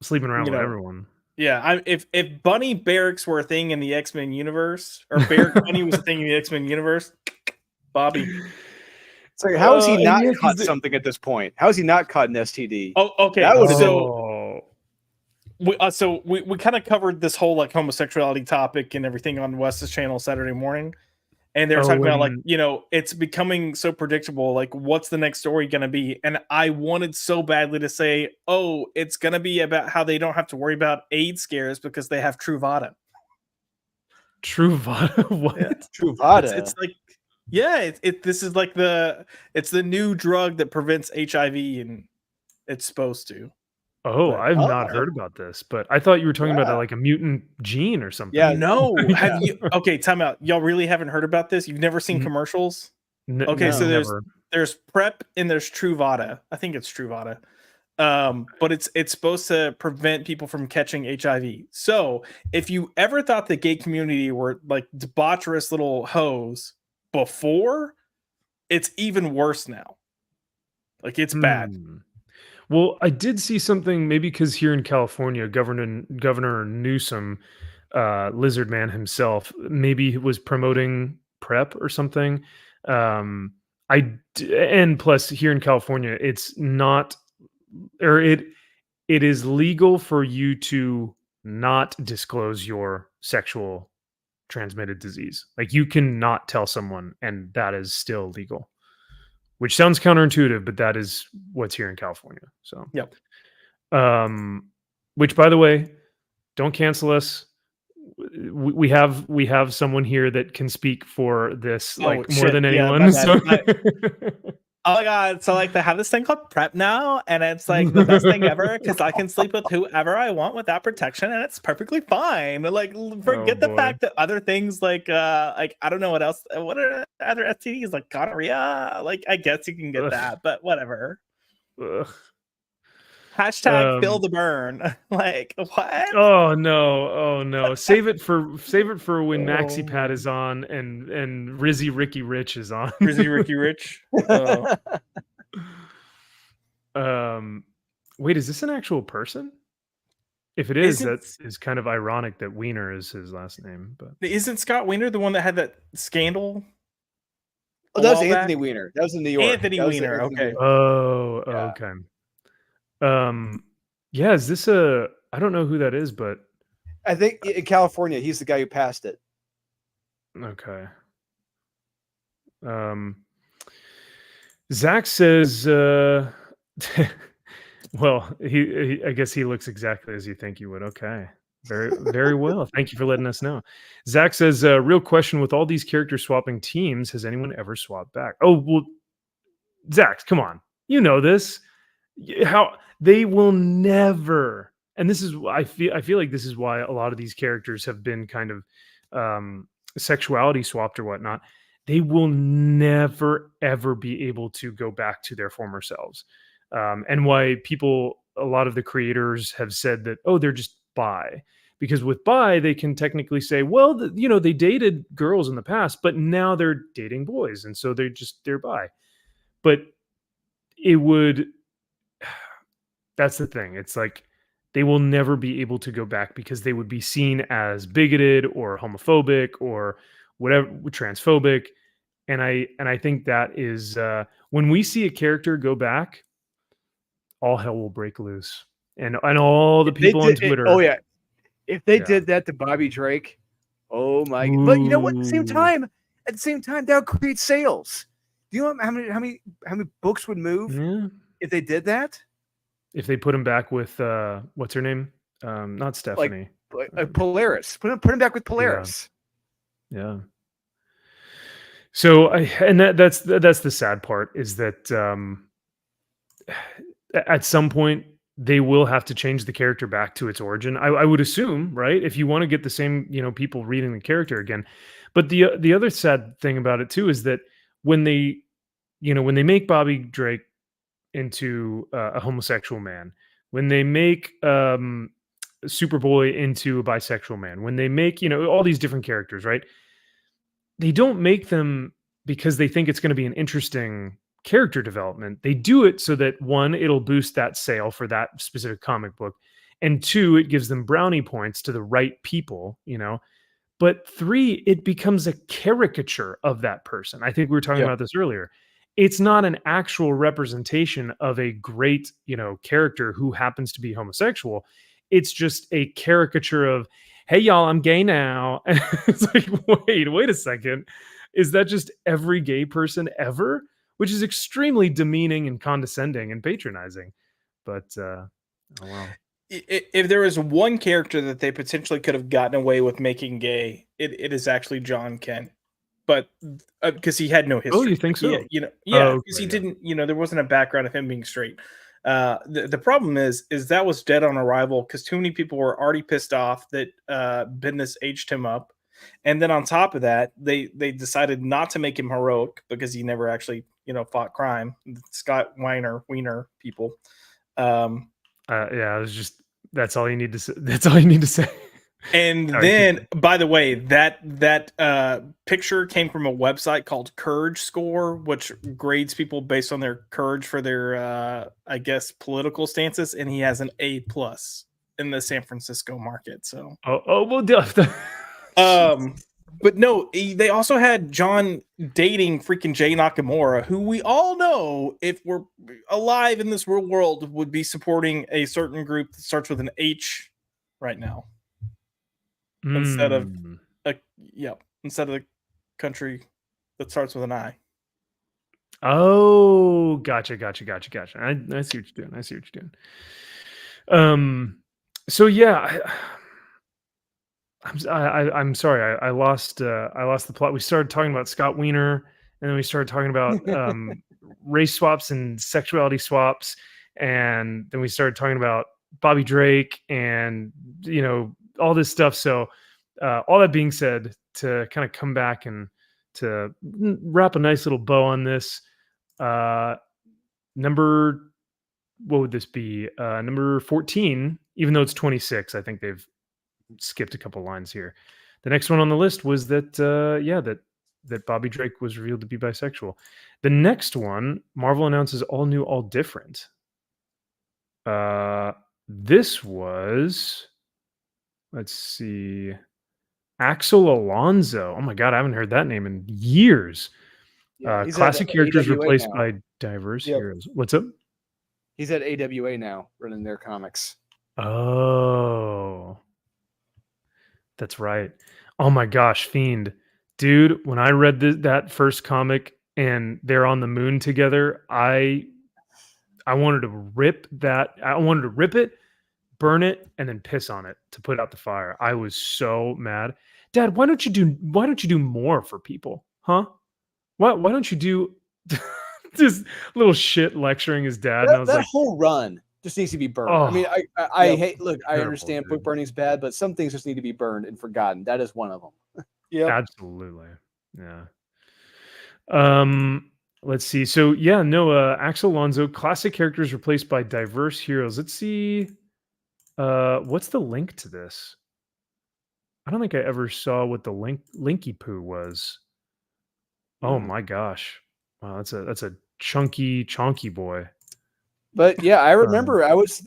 sleeping around with everyone. Yeah, if Bunny Barracks were a thing in the X-Men universe, or Barrack Bunny was a thing in the X-Men universe, Bobby. It's like, how is he not caught something at this point? How is he not caught an STD? Oh, okay. That would so we kind of covered this whole like homosexuality topic and everything on Wes's channel Saturday morning, and they were talking about like it's becoming so predictable. Like, what's the next story going to be? And I wanted so badly to say, oh, it's going to be about how they don't have to worry about AIDS scares because they have Truvada. Truvada? What? Yeah. Truvada. It's like. Yeah, this is like it's the new drug that prevents HIV, and it's supposed to. Oh, but, I've not heard about this, but I thought you were talking about like a mutant gene or something. Yeah, no. Have you? Okay, time out. Y'all really haven't heard about this? You've never seen commercials? Okay, so there's PrEP and there's Truvada. I think it's Truvada. But it's supposed to prevent people from catching HIV. So if you ever thought the gay community were like debaucherous little hoes before, it's even worse now. Like, it's bad. Well, I did see something, maybe because here in California, Governor Newsom, Lizard Man himself, maybe was promoting PrEP or something. And plus here in California, it's not, or it is legal for you to not disclose your sexual transmitted disease. Like, you cannot tell someone, and that is still legal, which sounds counterintuitive, but that is what's here in California. So, yep. Which, by the way, don't cancel us. we have someone here that can speak for this Oh, like more shit. than Yeah, anyone. my So bad. Oh my god! So like they have this thing called prep now, and it's like the best thing ever because I can sleep with whoever I want without protection, and it's perfectly fine. Like forget the boy. fact that other things like I don't know what else. What are other STDs like gonorrhea? Like I guess you can get Ugh. that, but whatever. Ugh. Hashtag feel the burn. Like what? Oh no! Save it for when Maxi Pad Oh. is on and Ricky Rich is on. Rizzy Ricky Rich. Oh. Wait, is this an actual person? If it is, that Isn't is kind of ironic that Wiener is his last name. But isn't Scott Wiener the one that had that scandal? Oh, a that was while Anthony back? Weiner. That was in New York. Anthony That was Weiner. Anthony Okay. Weiner. oh, Yeah. okay. Yeah, is this a? I don't know who that is, but I think in California, he's the guy who passed it. okay. Zach says, well, I guess he looks exactly as you think he would. Okay. Very well. Thank you for letting us know. Zach says, real question, with all these character swapping teams, has anyone ever swapped back? Oh, well, Zach, come on. You know this. How they will never, and this is I feel like this is why a lot of these characters have been kind of sexuality swapped or whatnot. They will never ever be able to go back to their former selves. And why a lot of the creators have said that, oh, they're just bi. Because with bi, they can technically say, well, they dated girls in the past, but now they're dating boys. And so they're bi. But it would, that's the thing. It's like they will never be able to go back because they would be seen as bigoted or homophobic or whatever, transphobic. And I think that is when we see a character go back, all hell will break loose. And all the people on Twitter. Oh yeah. If they Yeah. did that to Bobby Drake, oh my god. But you know what? At the same time, that would create sales. Do you know how many books would move Yeah. if they did that? If they put him back with what's her name? Not Stephanie. Like Polaris. Put him back with Polaris. Yeah. So that's the sad part is that at some point they will have to change the character back to its origin. I would assume, right? If you want to get the same, people reading the character again. But the other sad thing about it too is that when they make Bobby Drake into a homosexual man, when they make Superboy into a bisexual man, when they make, all these different characters, right? They don't make them because they think it's going to be an interesting character development. They do it so that one, it'll boost that sale for that specific comic book. And two, it gives them brownie points to the right people, But three, it becomes a caricature of that person. I think we were talking about this earlier. It's not an actual representation of a great, character who happens to be homosexual. It's just a caricature of, hey, y'all, I'm gay now. And it's like, wait a second. Is that just every gay person ever? Which is extremely demeaning and condescending and patronizing. But, oh, wow. If there is one character that they potentially could have gotten away with making gay, it is actually John Kent. But because he had no history. Oh, you think so? Because he didn't, there wasn't a background of him being straight. The problem is that was dead on arrival because too many people were already pissed off that Bendis aged him up. And then on top of that, they decided not to make him heroic because he never actually, fought crime. Scott Wiener people. Yeah, it was just, that's all you need to say. That's all you need to say. And then, by the way, that picture came from a website called Courage Score, which grades people based on their courage for their, I guess, political stances. And he has an A+ in the San Francisco market. So, but no, they also had John dating freaking Jay Nakamura, who we all know, if we're alive in this real world, would be supporting a certain group that starts with an H right now. Instead of the country that starts with an I. Oh, gotcha. I see what you're doing. So yeah, I'm sorry. I lost the plot. We started talking about Scott Wiener, and then we started talking about race swaps and sexuality swaps, and then we started talking about Bobby Drake and all this stuff. So all that being said, to kind of come back and to wrap a nice little bow on this, number what would this be? Number 14, even though it's 26, I think they've skipped a couple lines here. The next one on the list was that that Bobby Drake was revealed to be bisexual. The next one, Marvel announces all new, all different. This was, let's see, Axel Alonso. Oh my god, I haven't heard that name in years. Yeah, he's Classic at characters AWA replaced now. by diverse Yep. heroes. What's up? He's at AWA now, running their comics. Oh, that's right. Oh my gosh, Fiend. Dude, when I read that first comic and they're on the moon together, I wanted to rip that. I wanted to rip it, burn it, and then piss on it to put out the fire. I was so mad. Dad, why don't you do more for people? Huh? Why don't you do this little shit lecturing his dad? And I was That like, whole run just needs to be burned. I mean, oh, I Yep. hate. Look, I Terrible, understand dude. book burning's bad, but some things just need to be burned and forgotten. That is one of them. Yep. absolutely. Yeah. Let's see. So yeah, no, Axel Alonso, classic characters replaced by diverse heroes. Let's see. What's the link to this? I don't think I ever saw what the linky poo was. Oh Mhm. my gosh. Wow, that's a chonky boy. But yeah, I remember I was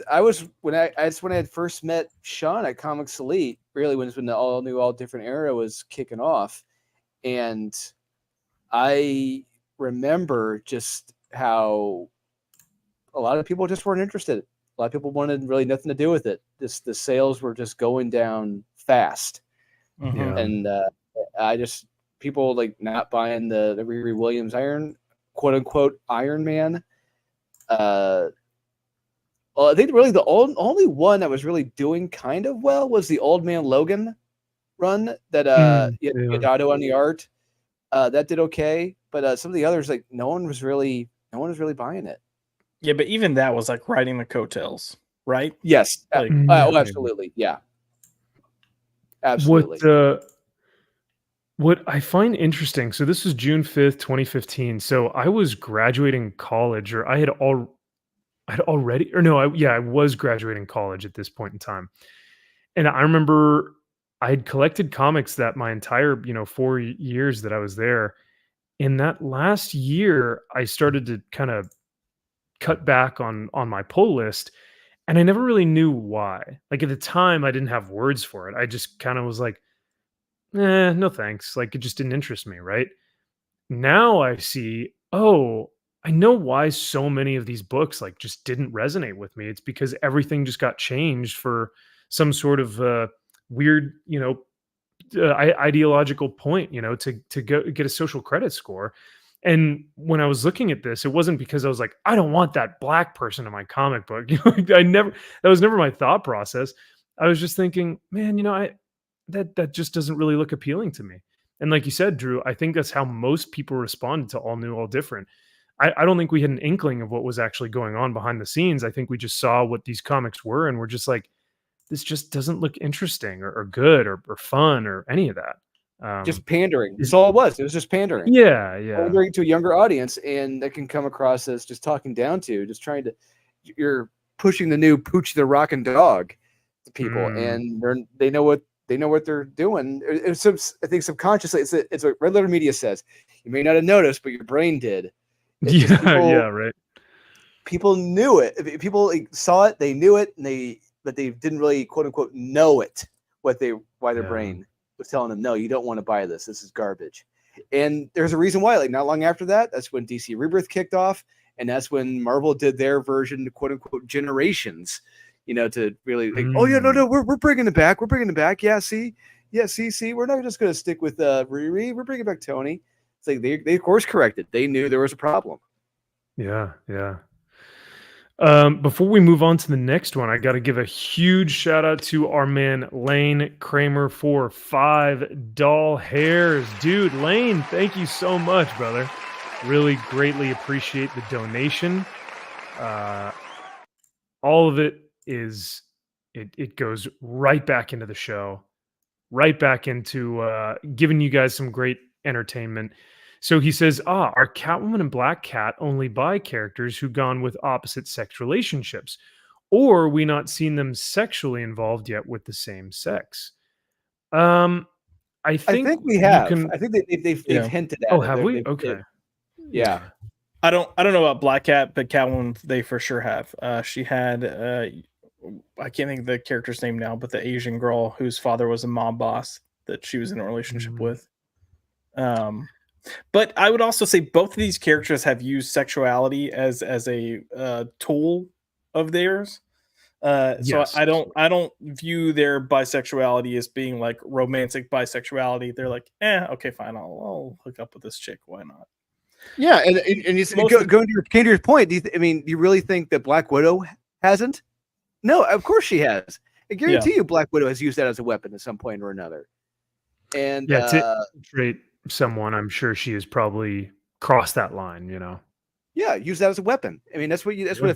when that's when I had first met Sean at Comics Elite. Really, when the all new, all different era was kicking off, and I remember just how a lot of people just weren't interested. A lot of people wanted really nothing to do with it. Just the sales were just going down fast, Mhm. Yeah. and I just people like not buying the Riri Williams quote unquote Iron Man. Well, I think really the only one that was really doing kind of well was the Old Man Logan run that Yeah. Yadato on the art. That did okay, but some of the others, like no one was really buying it. Yeah, but even that was like riding the coattails, right? Yes, Like, oh, absolutely, yeah, absolutely. What I find interesting, so this was June 5th, 2015. So I was graduating college, or I'd already, or no, I was graduating college at this point in time. And I remember I had collected comics that my entire, 4 years that I was there. In that last year, I started to kind of cut back on my pull list, and I never really knew why. Like at the time, I didn't have words for it. I just kind of was like, no thanks. Like it just didn't interest me, right? Now I see, oh, I know why so many of these books like just didn't resonate with me. It's because everything just got changed for some sort of weird, ideological point, to go get a social credit score. And when I was looking at this, it wasn't because I was like, I don't want that black person in my comic book. That was never my thought process. I was just thinking, man, that just doesn't really look appealing to me. And like you said, Drew, I think that's how most people responded to All New, All Different. I don't think we had an inkling of what was actually going on behind the scenes. I think we just saw what these comics were, and we're just like, this just doesn't look interesting or good or fun or any of that. Just pandering. That's all it was. It was just pandering. Yeah. Pandering to a younger audience, and that can come across as just talking down to, just trying to. You're pushing the new Pooch the Rockin' Dog to people, and they know what they're doing. I think subconsciously, it's what Red Letter Media says. You may not have noticed, but your brain did. Yeah, right. People knew it. People saw it, they knew it, but they didn't really quote unquote know it. Why their brain was telling them, no, you don't want to buy this. This is garbage. And there's a reason why. Like not long after that, that's when DC Rebirth kicked off, and that's when Marvel did their version, quote unquote, Generations. To really like, oh yeah, no, we're bringing it back. We're bringing it back. Yeah, see, we're not just going to stick with Riri. We're bringing back Tony. It's like they course corrected. They knew there was a problem. Yeah. Before we move on to the next one, I got to give a huge shout out to our man Lane Kramer for $5 hairs. Dude, Lane, thank you so much, brother. Really greatly appreciate the donation. All of it is it goes right back into the show, right back into giving you guys some great entertainment. So he says, are Catwoman and Black Cat only bi characters who gone with opposite sex relationships? Or we not seen them sexually involved yet with the same sex? I I think think we you have. can. I think they've Yeah. hinted at Oh, it. have we? They've- Okay. Yeah. I don't know about Black Cat, but Catwoman they for sure have. She had I can't think of the character's name now, but the Asian girl whose father was a mob boss that she was in a relationship Mhm. with. But I would also say both of these characters have used sexuality as a tool of theirs. So Yes. I don't view their bisexuality as being like romantic bisexuality. They're like, okay, fine, I'll hook up with this chick. Why not? Yeah, and you Most of- going to your point. Do you really think that Black Widow hasn't? No, of course she has. I guarantee you, Black Widow has used that as a weapon at some point or another. And Yeah, to infiltrate someone, I'm sure she has probably crossed that line, you know. yeah, use that as a weapon. I mean, that's what a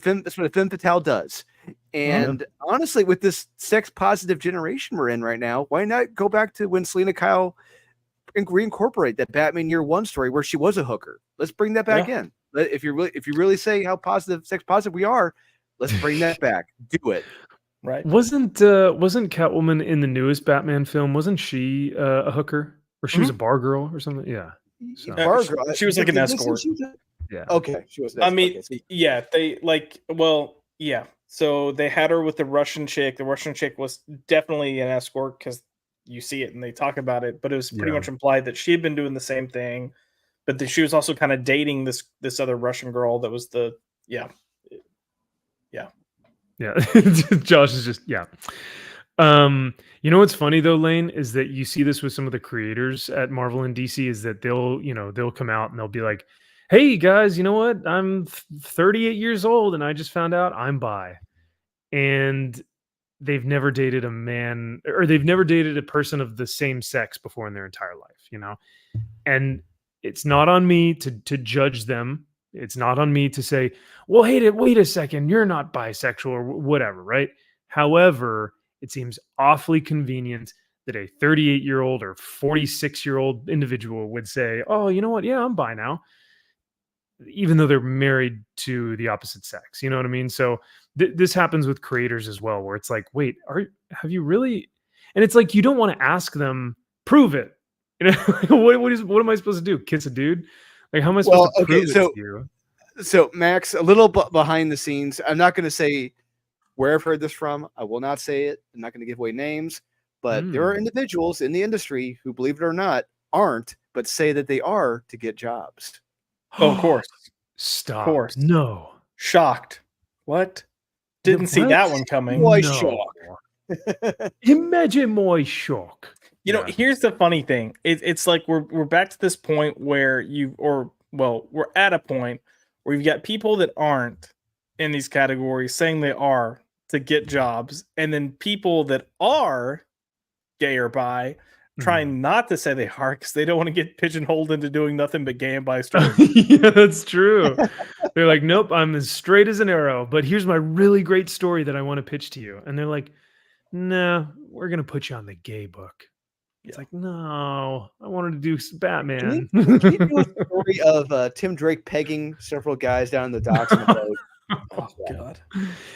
femme fatale does. And honestly, with this sex positive generation we're in right now, why not go back to when Selena Kyle reincorporate that Batman Year One story where she was a hooker? Let's bring that back in. If you really say how sex positive we are, let's bring that back. Do it. Right. Wasn't Catwoman in the newest Batman film? Wasn't she a hooker, or she was a bar girl or something? Yeah. So. Bar girl. She was like an escort. Yeah. Okay. She was. I mean, yeah, they like. Well, yeah. So they had her with the Russian chick. The Russian chick was definitely an escort because you see it and they talk about it. But it was pretty much implied that she had been doing the same thing, but that she was also kind of dating this other Russian girl that was the yeah. Josh is just you know what's funny though, Lane, is that you see this with some of the creators at Marvel and DC is that they'll come out and they'll be like, hey guys, you know what? I'm 38 years old and I just found out I'm bi. And they've never dated a man or they've never dated a person of the same sex before in their entire life, you know? And it's not on me to judge them. It's not on me to say, well, hey, wait a second, you're not bisexual or whatever, right? However, it seems awfully convenient that a 38-year-old or 46-year-old individual would say, oh, you know what? Yeah, I'm bi now, even though they're married to the opposite sex. You know what I mean? So this happens with creators as well, where it's like, wait, have you really? And it's like, you don't want to ask them, prove it. You know, what am I supposed to do? Kiss a dude? Like, how am I supposed to prove it to you? So Max, a little behind the scenes. I'm not going to say where I've heard this from. I will not say it. I'm not going to give away names, but there are individuals in the industry who, believe it or not, aren't, but say that they are to get jobs. Oh, of course. Stop. Of course. No. Shocked. What? Didn't see that one coming. Why No. shock? Imagine my shock. You know, here's the funny thing. It's like we're back to this point where we're at a point where you've got people that aren't in these categories saying they are to get jobs, and then people that are gay or bi trying not to say they are because they don't want to get pigeonholed into doing nothing but gay and bi stories. Yeah, that's true. They're like, nope, I'm as straight as an arrow, but here's my really great story that I want to pitch to you. And they're like, nah, we're going to put you on the gay book. It's like, no, I wanted to do Batman. Can you do a story of Tim Drake pegging several guys down in the docks? In the boat? Oh, God.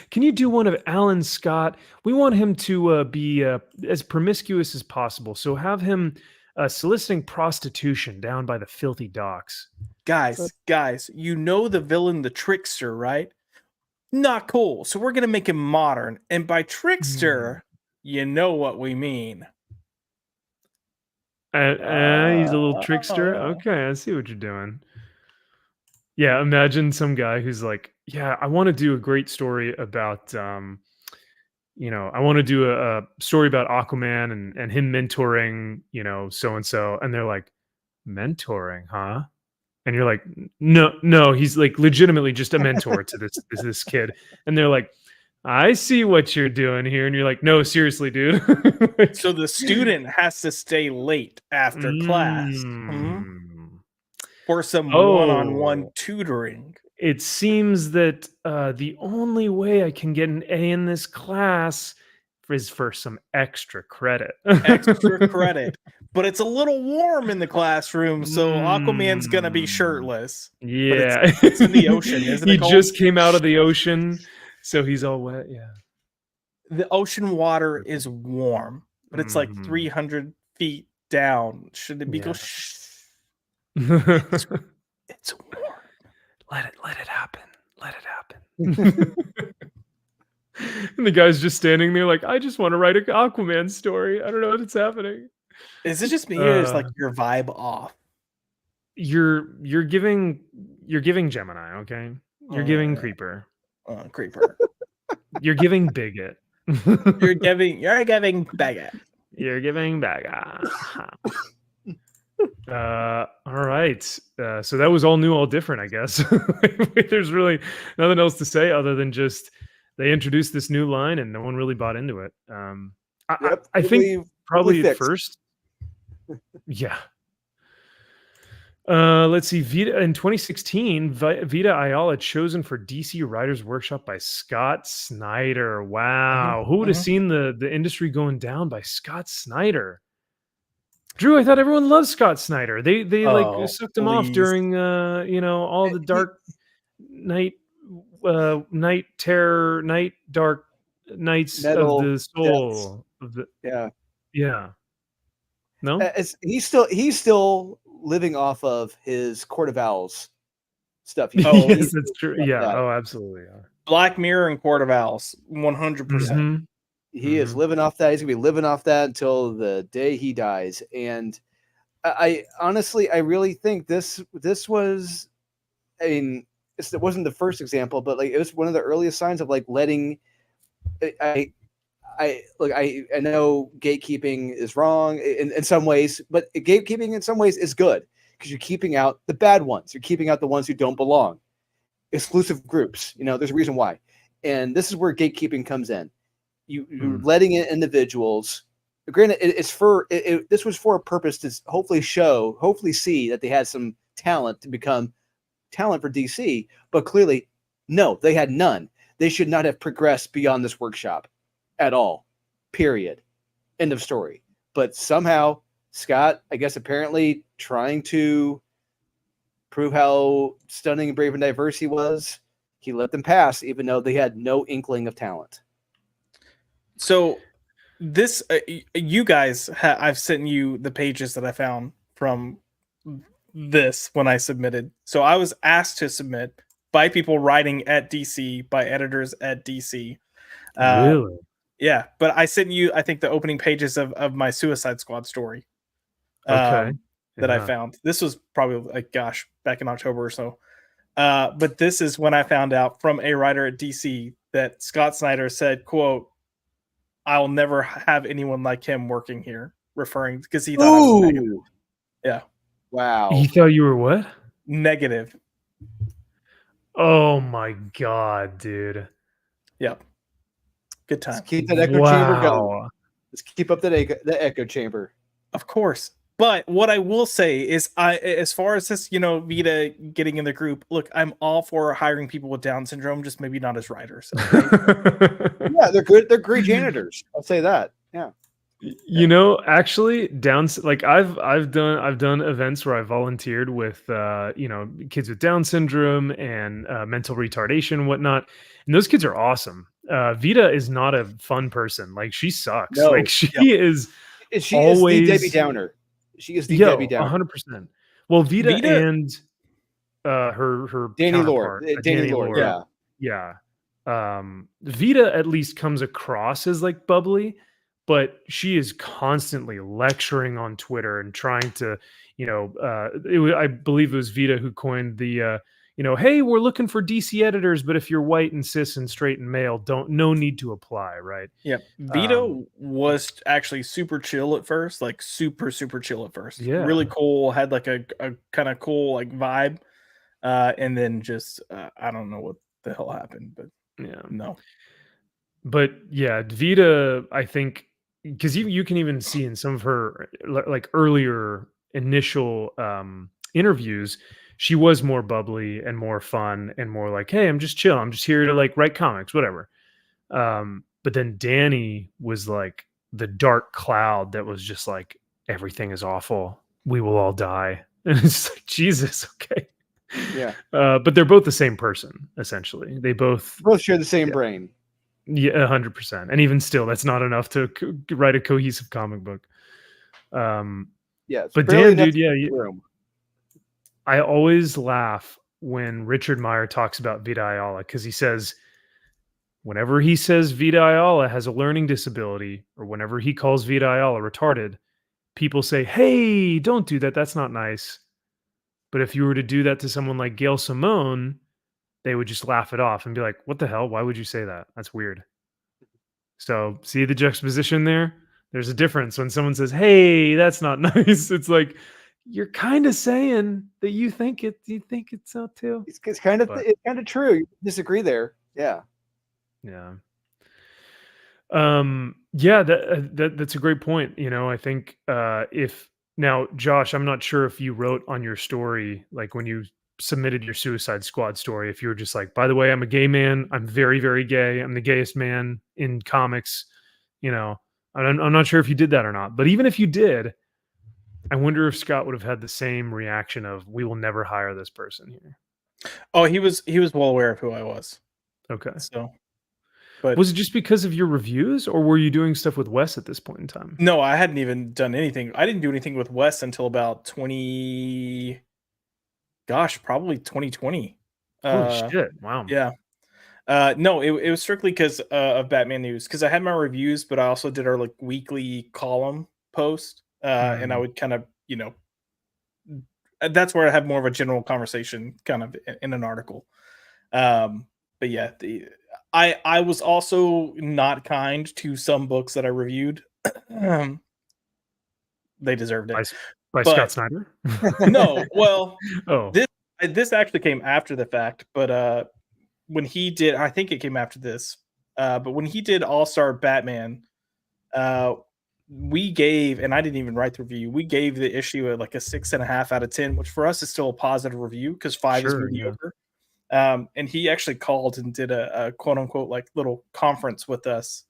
Can you do one of Alan Scott? We want him to be as promiscuous as possible. So have him soliciting prostitution down by the filthy docks. Guys, you know the villain, the trickster, right? Not cool. So we're going to make him modern. And by trickster, you know what we mean. He's a little trickster. Okay, I see what you're doing. Yeah, imagine some guy who's like, yeah, I want to do a great story about, I want to do a story about Aquaman and him mentoring, so-and-so. And they're like, mentoring, huh? And you're like, no, he's like legitimately just a mentor to this kid. And they're like, I see what you're doing here. And you're like, no, seriously, dude. Like, So the student has to stay late after class for some one-on-one Oh, tutoring. it seems that the only way I can get an A in this class is for some extra credit. Extra credit. But it's a little warm in the classroom, so Aquaman's gonna be Mm, shirtless. yeah. It's in the ocean, isn't He it cold? just came out of the ocean, so he's all wet. Yeah. The ocean water is warm, but it's like Mhm. 300 feet down. Should it be Yeah. It's warm. Let it happen. Let it happen. And the guy's just standing there like, I just want to write an Aquaman story. I don't know what's happening. Is it just me or is like your vibe off? You're giving Gemini, okay? You're giving Creeper. Creeper. You're giving Bigot. You're giving Baguette. You're giving Baga. All right. So that was all new, all different, I guess. There's really nothing else to say other than just they introduced this new line and no one really bought into it. I think probably at first. Yeah. Let's see. Vita in 2016, Vita Ayala chosen for DC Writers Workshop by Scott Snyder. Wow, who would have seen the industry going down by Scott Snyder? Drew, I thought everyone loved Scott Snyder. They like sucked him off during all the Dark Night, night terror, night dark nights Metal of the soul of the yeah. No, he's still living off of his Court of Owls stuff. Yes, that's true. Yeah. That. Oh, absolutely. Yeah. Black Mirror and Court of Owls, 100%. He is living off that. He's gonna be living off that until the day he dies. And I honestly, I really think this was, I mean, it wasn't the first example, but like it was one of the earliest signs of like letting. I know gatekeeping is wrong in some ways, but gatekeeping in some ways is good because you're keeping out the bad ones. You're keeping out the ones who don't belong. Exclusive groups, there's a reason why. And this is where gatekeeping comes in. You're letting in individuals. Granted, this was for a purpose to hopefully see that they had some talent to become talent for DC, but clearly, no, they had none. They should not have progressed beyond this workshop at all. Period. End of story. But somehow, Scott, I guess apparently trying to prove how stunning, brave, and diverse he was, he let them pass, even though they had no inkling of talent. So this, you guys, I've sent you the pages that I found from this when I submitted. So I was asked to submit by people writing at DC, by editors at DC. Really? Yeah, but I sent you, I think, the opening pages of my Suicide Squad story. Okay. That I found. This was probably back in October or so. But this is when I found out from a writer at DC that Scott Snyder said, quote, "I'll never have anyone like him working here," referring because he thought I was negative. Yeah. Wow. He thought you were what? Negative. Oh my god, dude. Yep. Good time. Let's keep that echo chamber going. Let's keep up the echo chamber. Of course. But what I will say is, as far as this, Vita getting in the group, look, I'm all for hiring people with Down syndrome, just maybe not as writers. Okay? Yeah, they're good. They're great janitors. I'll say that. Yeah. Actually, I've done events where I volunteered with kids with Down syndrome and mental retardation and whatnot, and those kids are awesome. Vita is not a fun person. Like, she sucks. No. Like, she is. She always is the Debbie Downer. She is the Debbie Downer. 100%. Well, Vita and her Danny Lore. Danny Lore. Yeah. Vita at least comes across as like bubbly, but she is constantly lecturing on Twitter and trying to, I believe it was Vita who coined the hey, we're looking for DC editors, but if you're white and cis and straight and male, no need to apply, right? Yeah, Vito was actually super chill at first, like super chill at first. Yeah. Really cool, had like a kind of cool like vibe, and then just I don't know what the hell happened, but Yeah. no. But yeah, Vita, I think, because you can even see in some of her like earlier initial interviews, she was more bubbly and more fun and more like, hey, I'm just chill. I'm just here to like write comics, whatever. But then Danny was like the dark cloud that was just like, everything is awful. We will all die. And it's like, Jesus, okay. Yeah. But they're both the same person, essentially. They both share the same brain. Yeah, 100%. And even still, that's not enough to write a cohesive comic book. Yeah, but Dan, dude, yeah, I always laugh when Richard Meyer talks about Vita Ayala, because he says, whenever he says Vita Ayala has a learning disability, or whenever he calls Vita Ayala retarded, people say, hey, don't do that. That's not nice. But if you were to do that to someone like Gail Simone, they would just laugh it off and be like, what the hell? Why would you say that? That's weird. So see the juxtaposition there? There's a difference when someone says, hey, that's not nice. It's like, you're kind of saying that you think it's so too. It's kind of true. You disagree there. Yeah. Yeah. Yeah, that's a great point. I think if now, Josh, I'm not sure if you wrote on your story, like when you submitted your Suicide Squad story, if you were just like, by the way, I'm a gay man, I'm very, very gay, I'm the gayest man in comics, I'm not sure if you did that or not. But even if you did, I wonder if Scott would have had the same reaction of, we will never hire this person here. Oh, he was well aware of who I was. Okay. So, but was it just because of your reviews, or were you doing stuff with Wes at this point in time? No, I hadn't even done anything. I didn't do anything with Wes until about probably 2020. Holy shit. Wow. Yeah. No, it was strictly because of Batman News, because I had my reviews, but I also did our like weekly column post, and I would kind of, that's where I have more of a general conversation kind of in an article. But yeah, I was also not kind to some books that I reviewed. They deserved it. By Scott Snyder? No, well, oh, this actually came after the fact, but when he did, I think it came after this, but when he did All-Star Batman, we gave, and I didn't even write the review, we gave the issue like a 6.5 out of 10, which for us is still a positive review because 5 is mediocre. Yeah. And he actually called and did a quote unquote like little conference with us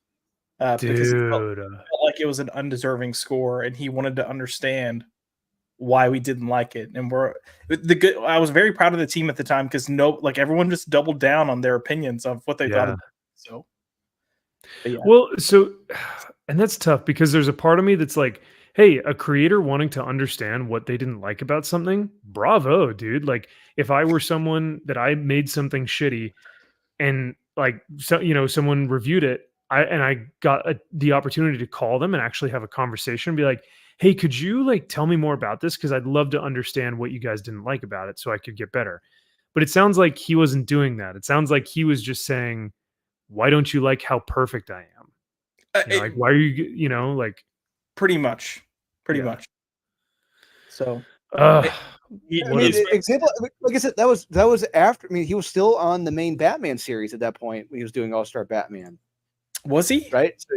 because he felt like it was an undeserving score, and he wanted to understand why we didn't like it. And I was very proud of the team at the time, because everyone just doubled down on their opinions of what they thought of it. So yeah. Well, and that's tough, because there's a part of me that's like, hey, a creator wanting to understand what they didn't like about something, bravo, dude. Like, if I were someone that I made something shitty and like, so, someone reviewed it, I got the opportunity to call them and actually have a conversation and be like, hey, could you like tell me more about this? Because I'd love to understand what you guys didn't like about it so I could get better. But it sounds like he wasn't doing that. It sounds like he was just saying, why don't you like how perfect I am? Like, why are you, like, pretty much. So, example, like I said, that was after. I mean, he was still on the main Batman series at that point when he was doing All-Star Batman. Was he? Right. So,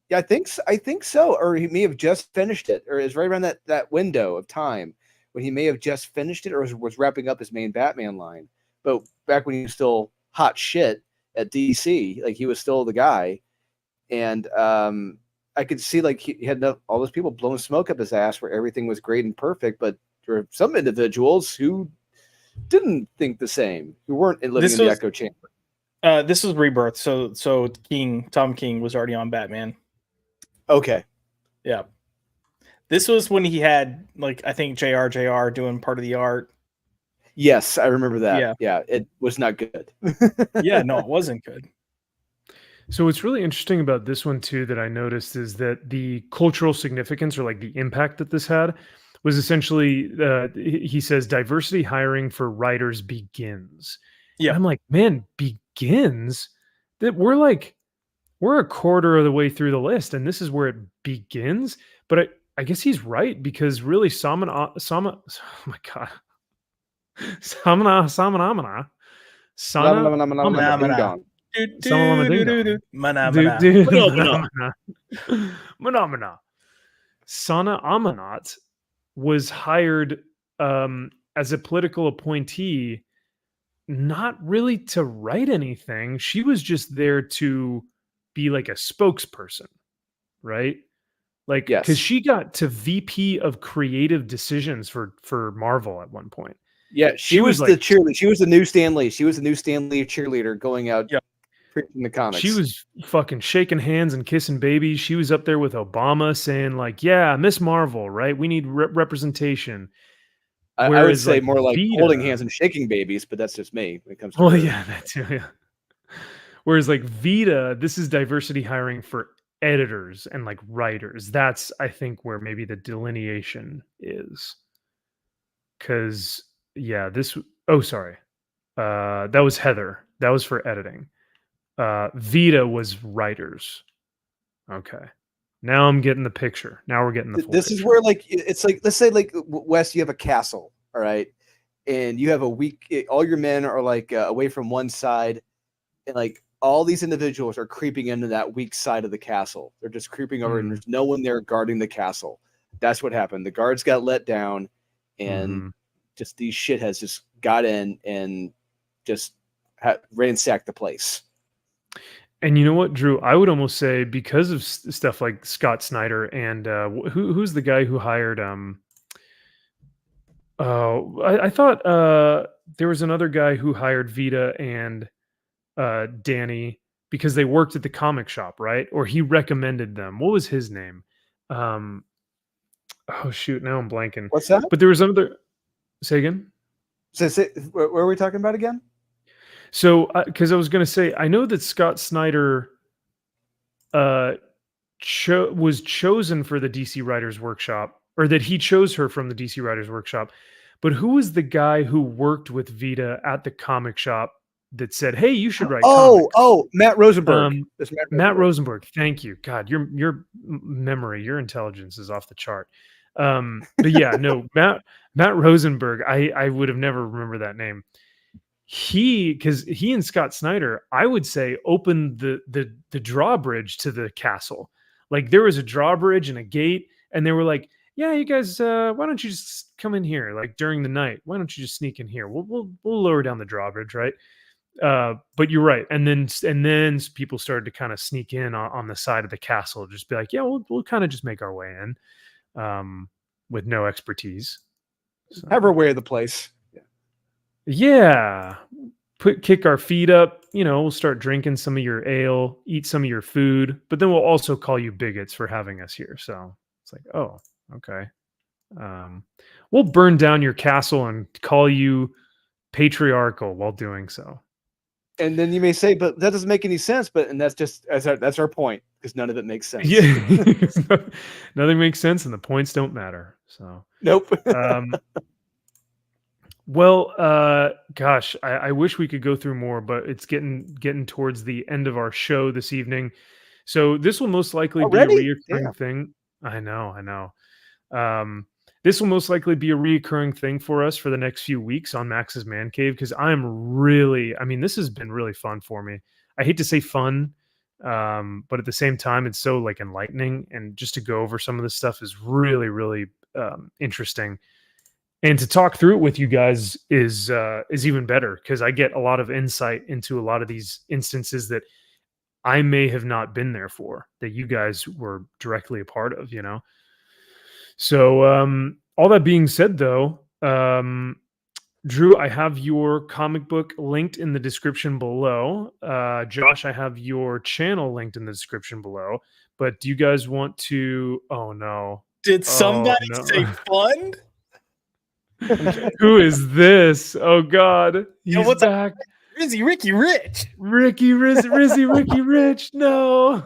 yeah, I think so. Or he may have just finished it, or is right around that window of time when he may have just finished it, or was wrapping up his main Batman line. But back when he was still hot shit at DC, like he was still the guy, and I could see like he had all those people blowing smoke up his ass where everything was great and perfect, but there were some individuals who didn't think the same, who weren't living in the echo chamber. This was Rebirth, so Tom King was already on Batman. Okay. Yeah. This was when he had, like, I think JR doing part of the art. Yes, I remember that. Yeah, it was not good. Yeah, no, it wasn't good. So what's really interesting about this one too that I noticed is that the cultural significance, or like the impact that this had, was essentially he says diversity hiring for writers begins. Yeah. And I'm like, man, begins? That we're a quarter of the way through the list, and this is where it begins. But I guess he's right, because really oh my god. Samana Sana Ding dong. Phenomena. Sana Amanat was hired as a political appointee, not really to write anything. She was just there to be like a spokesperson, right? Like, Yes. because she got to VP of creative decisions for Marvel at one point. Yeah, she was the like cheerleader. She was the new Stan Lee. She was the new Stan Lee cheerleader going out preaching the comics. She was fucking shaking hands and kissing babies. She was up there with Obama saying like, yeah, Miss Marvel, right? We need representation. I would say more like Vita, holding hands and shaking babies, but that's just me when it comes to well, her. yeah, that too, yeah. Whereas like Vita, this is diversity hiring for editors and like writers. That's, I think, where maybe the delineation is. Because yeah, that was Heather. That was for editing. Vita was writers. Okay. Now I'm getting the picture. Now we're getting the full This picture. is where like it's like, let's say like Wes, you have a castle, all right, and you have all your men are like away from one side, and like all these individuals are creeping into that weak side of the castle. They're just creeping over, and there's no one there guarding the castle. That's what happened. The guards got let down, and just these shitheads just got in and just ransacked the place. And you know what, Drew? I would almost say, because of stuff like Scott Snyder and who's the guy who hired I thought there was another guy who hired Vita and Danny because they worked at the comic shop, right? Or he recommended them. What was his name? Oh shoot, now I'm blanking. What's that? But there was another. Say again. Where are we talking about again? So, because I was going to say, I know that Scott Snyder was chosen for the DC Writers Workshop, or that he chose her from the DC Writers Workshop. But who was the guy who worked with Vita at the comic shop that said, "Hey, you should write"? Oh, Matt Rosenberg. Matt Rosenberg. Thank you. God, your memory, your intelligence is off the chart. But yeah, no, Matt Rosenberg. I would have never remembered that name. Because he and Scott Snyder, I would say, opened the drawbridge to the castle. Like, there was a drawbridge and a gate, and they were like, "Yeah, you guys, why don't you just come in here? Like during the night, why don't you just sneak in here? We'll lower down the drawbridge, right?" But you're right, and then people started to kind of sneak in on the side of the castle, just be like, "Yeah, we'll kind of just make our way in," with no expertise. So. Have her way of the place. Yeah, kick our feet up, we'll start drinking some of your ale, eat some of your food, but then we'll also call you bigots for having us here. So it's like, oh, okay. We'll burn down your castle and call you patriarchal while doing so. And then you may say, but that doesn't make any sense. And that's our point, because none of it makes sense. Yeah, nothing makes sense, and the points don't matter. So nope. Well, gosh, I wish we could go through more, but it's getting towards the end of our show this evening. So this will most likely be a reoccurring thing. I know. This will most likely be a reoccurring thing for us for the next few weeks on Max's Man Cave, because this has been really fun for me. I hate to say fun, but at the same time, it's so like enlightening, and just to go over some of this stuff is really, really interesting. And to talk through it with you guys is even better, because I get a lot of insight into a lot of these instances that I may have not been there for, that you guys were directly a part of, So all that being said, though, Drew, I have your comic book linked in the description below. Josh, I have your channel linked in the description below. But do you guys want to? Oh no! Did somebody say fun? Who is this? Oh God, he's back. Rizzy, Ricky Rich. Ricky Rich. No.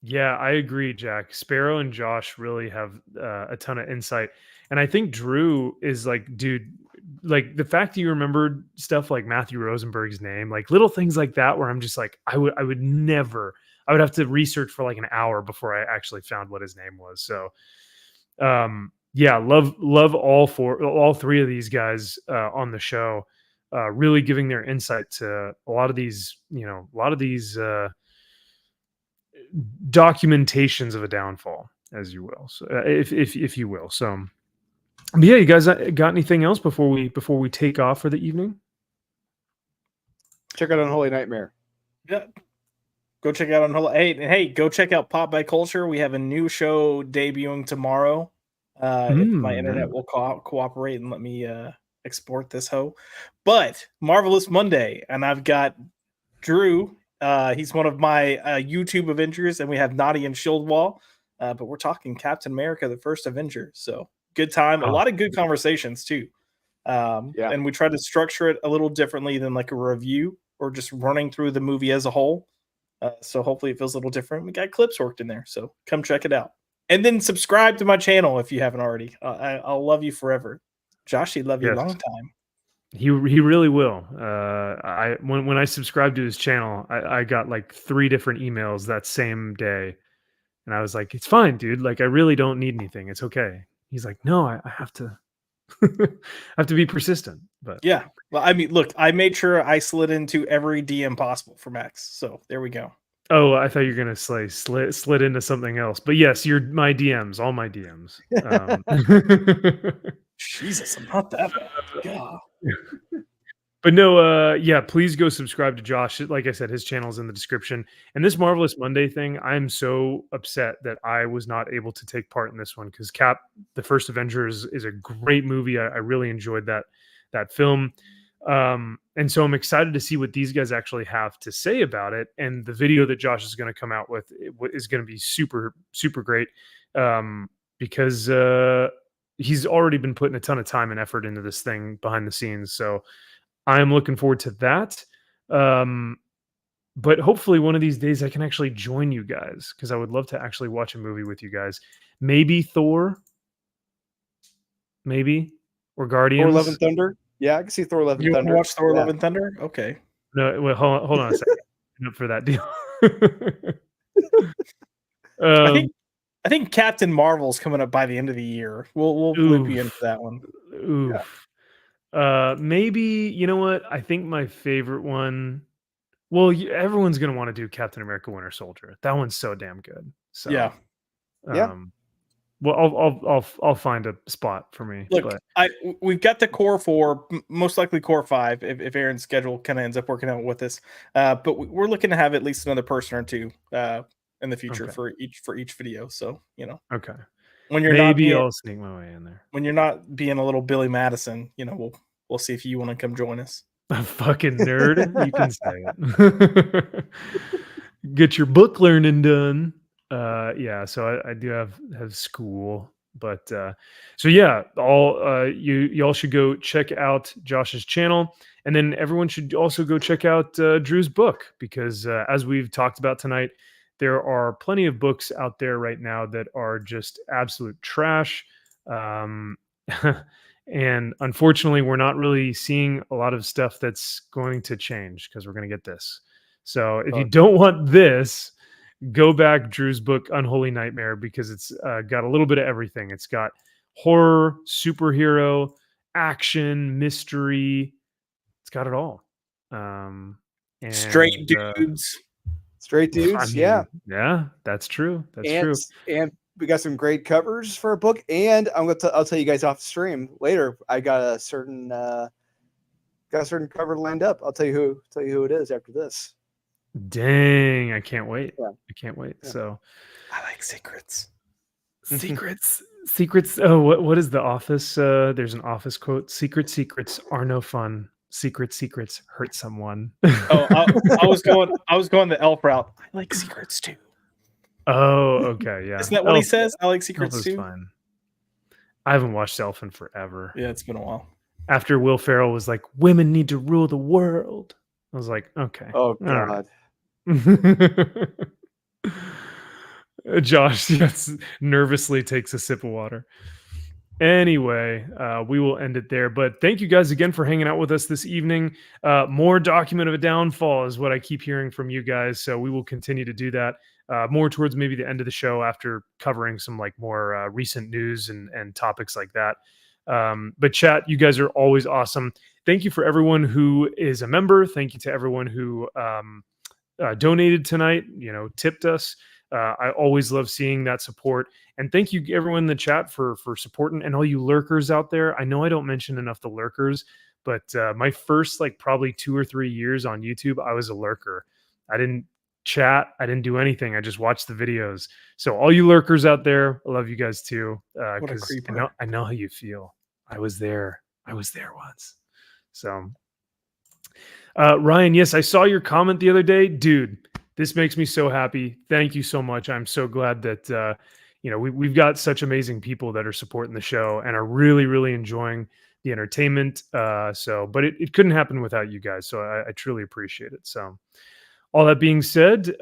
Yeah, I agree, Jack. Sparrow and Josh really have a ton of insight. And I think Drew is like, dude, like the fact that you remembered stuff like Matthew Rosenberg's name, like little things like that, where I'm just like, I would never, I would have to research for like an hour before I actually found what his name was. So, yeah, love all three of these guys on the show, really giving their insight to a lot of these, documentations of a downfall, as you will. So, if you will. So, but yeah, you guys got anything else before we take off for the evening? Check out Unholy Nightmare. Yeah. Go check out hey, go check out Pop by Culture. We have a new show debuting tomorrow. If my internet will cooperate and let me export this hoe. But Marvelous Monday, and I've got Drew. He's one of my YouTube Avengers, and we have Naughty and Shieldwall. But we're talking Captain America, the first Avenger. So good time. A lot of good conversations too. And we try to structure it a little differently than like a review or just running through the movie as a whole. So hopefully it feels a little different. We got clips worked in there, so come check it out. And then subscribe to my channel if you haven't already. I'll love you forever. Josh, he'd love you a long time. He really will. When I subscribed to his channel, I got like 3 different emails that same day, and I was like, "It's fine, dude. Like, I really don't need anything. It's okay." He's like, "No, I have to, I have to be persistent." But yeah, well, I mean, look, I made sure I slid into every DM possible for Max. So there we go. Oh, I thought you were gonna slid into something else. But yes, you're my DMs, all my DMs. Jesus, I'm not that bad. God. But no, yeah, please go subscribe to Josh. Like I said, his channel's in the description. And this Marvelous Monday thing, I'm so upset that I was not able to take part in this one, because Cap, the First Avengers, is a great movie. I really enjoyed that film. And so I'm excited to see what these guys actually have to say about it. And the video that Josh is going to come out with is going to be super, super great, because he's already been putting a ton of time and effort into this thing behind the scenes. So I am looking forward to that. But hopefully one of these days I can actually join you guys, because I would love to actually watch a movie with you guys. Maybe Thor, or Guardians. Thor: Love and Thunder. Yeah, I can see Thor: Love and Thunder. You watch Thor: Love and Thunder? Okay. No, wait, hold on a second. Up for that deal. I think Captain Marvel's coming up by the end of the year. We'll loop you into that one. Oof. Yeah. Maybe, you know what? I think my favorite one. Well, everyone's gonna want to do Captain America: Winter Soldier. That one's so damn good. So yeah. Well, I'll find a spot for me. Look, we've got the core 4, most likely core 5, if Aaron's schedule kind of ends up working out with us. But we're looking to have at least another person or two in the future for each video. So okay. When you're I'll sneak my way in there. When you're not being a little Billy Madison, we'll see if you want to come join us. A fucking nerd, you can say it. Get your book learning done. Yeah, so I do have school, but so yeah, y'all should go check out Josh's channel, and then everyone should also go check out Drew's book, because as we've talked about tonight, there are plenty of books out there right now that are just absolute trash. And unfortunately, we're not really seeing a lot of stuff that's going to change, because we're going to get this. So if you don't want this, go back Drew's book, Unholy Nightmare, because it's got a little bit of everything. It's got horror, superhero, action, mystery. It's got it all. And straight dudes. Straight dudes, yeah, that's true. That's true. And we got some great covers for a book, and I'll tell you guys off stream later. I got a certain cover lined up. I'll tell you who it is after this. Dang, I can't wait. Yeah. I can't wait. Yeah. So I like secrets. Secrets. Oh, what is The Office? There's an Office quote: secrets are no fun. Secrets hurt someone. Oh, I was going the elf route. I like secrets too. Oh, okay, yeah. Isn't that what he says? I like secrets too. Fine. I haven't watched Elf in forever. Yeah, it's been a while. After Will Ferrell was like, "Women need to rule the world," I was like, "Okay." Oh God. Josh, yes, nervously takes a sip of water. Anyway, we will end it there. But thank you guys again for hanging out with us this evening. More document of a downfall is what I keep hearing from you guys. So we will continue to do that more towards maybe the end of the show after covering some like more recent news and topics like that. But chat, you guys are always awesome. Thank you for everyone who is a member. Thank you to everyone who donated tonight, tipped us. I always love seeing that support. And thank you everyone in the chat for supporting, and all you lurkers out there. I know I don't mention enough the lurkers, but my first like probably 2 or 3 years on YouTube, I was a lurker. I didn't chat. I didn't do anything. I just watched the videos. So all you lurkers out there, I love you guys too. What a 'Cause creeper. I know how you feel. I was there once. So Ryan, yes, I saw your comment the other day. Dude, this makes me so happy. Thank you so much. I'm so glad that we've got such amazing people that are supporting the show and are really, really enjoying the entertainment. But it couldn't happen without you guys. So I truly appreciate it. So all that being said,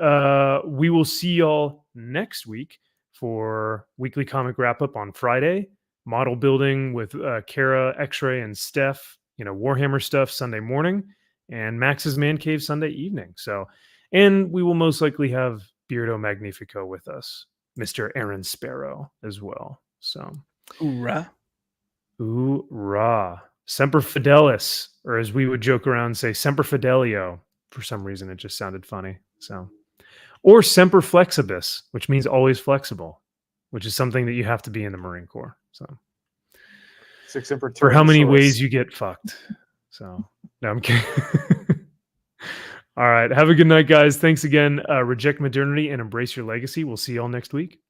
we will see y'all next week for weekly comic wrap up on Friday, model building with Kara, X-Ray, and Steph, Warhammer stuff Sunday morning, and Max's Man Cave Sunday evening. So, and we will most likely have Beardo Magnifico with us, Mr. Aaron Sparrow as well. So, Hoorah. Hoorah. Semper Fidelis, or as we would joke around and say, Semper Fidelio. For some reason, it just sounded funny. So, or Semper Flexibus, which means always flexible, which is something that you have to be in the Marine Corps. So, for how many ways you get fucked. So, no, I'm kidding. All right. Have a good night, guys. Thanks again. Reject modernity and embrace your legacy. We'll see you all next week.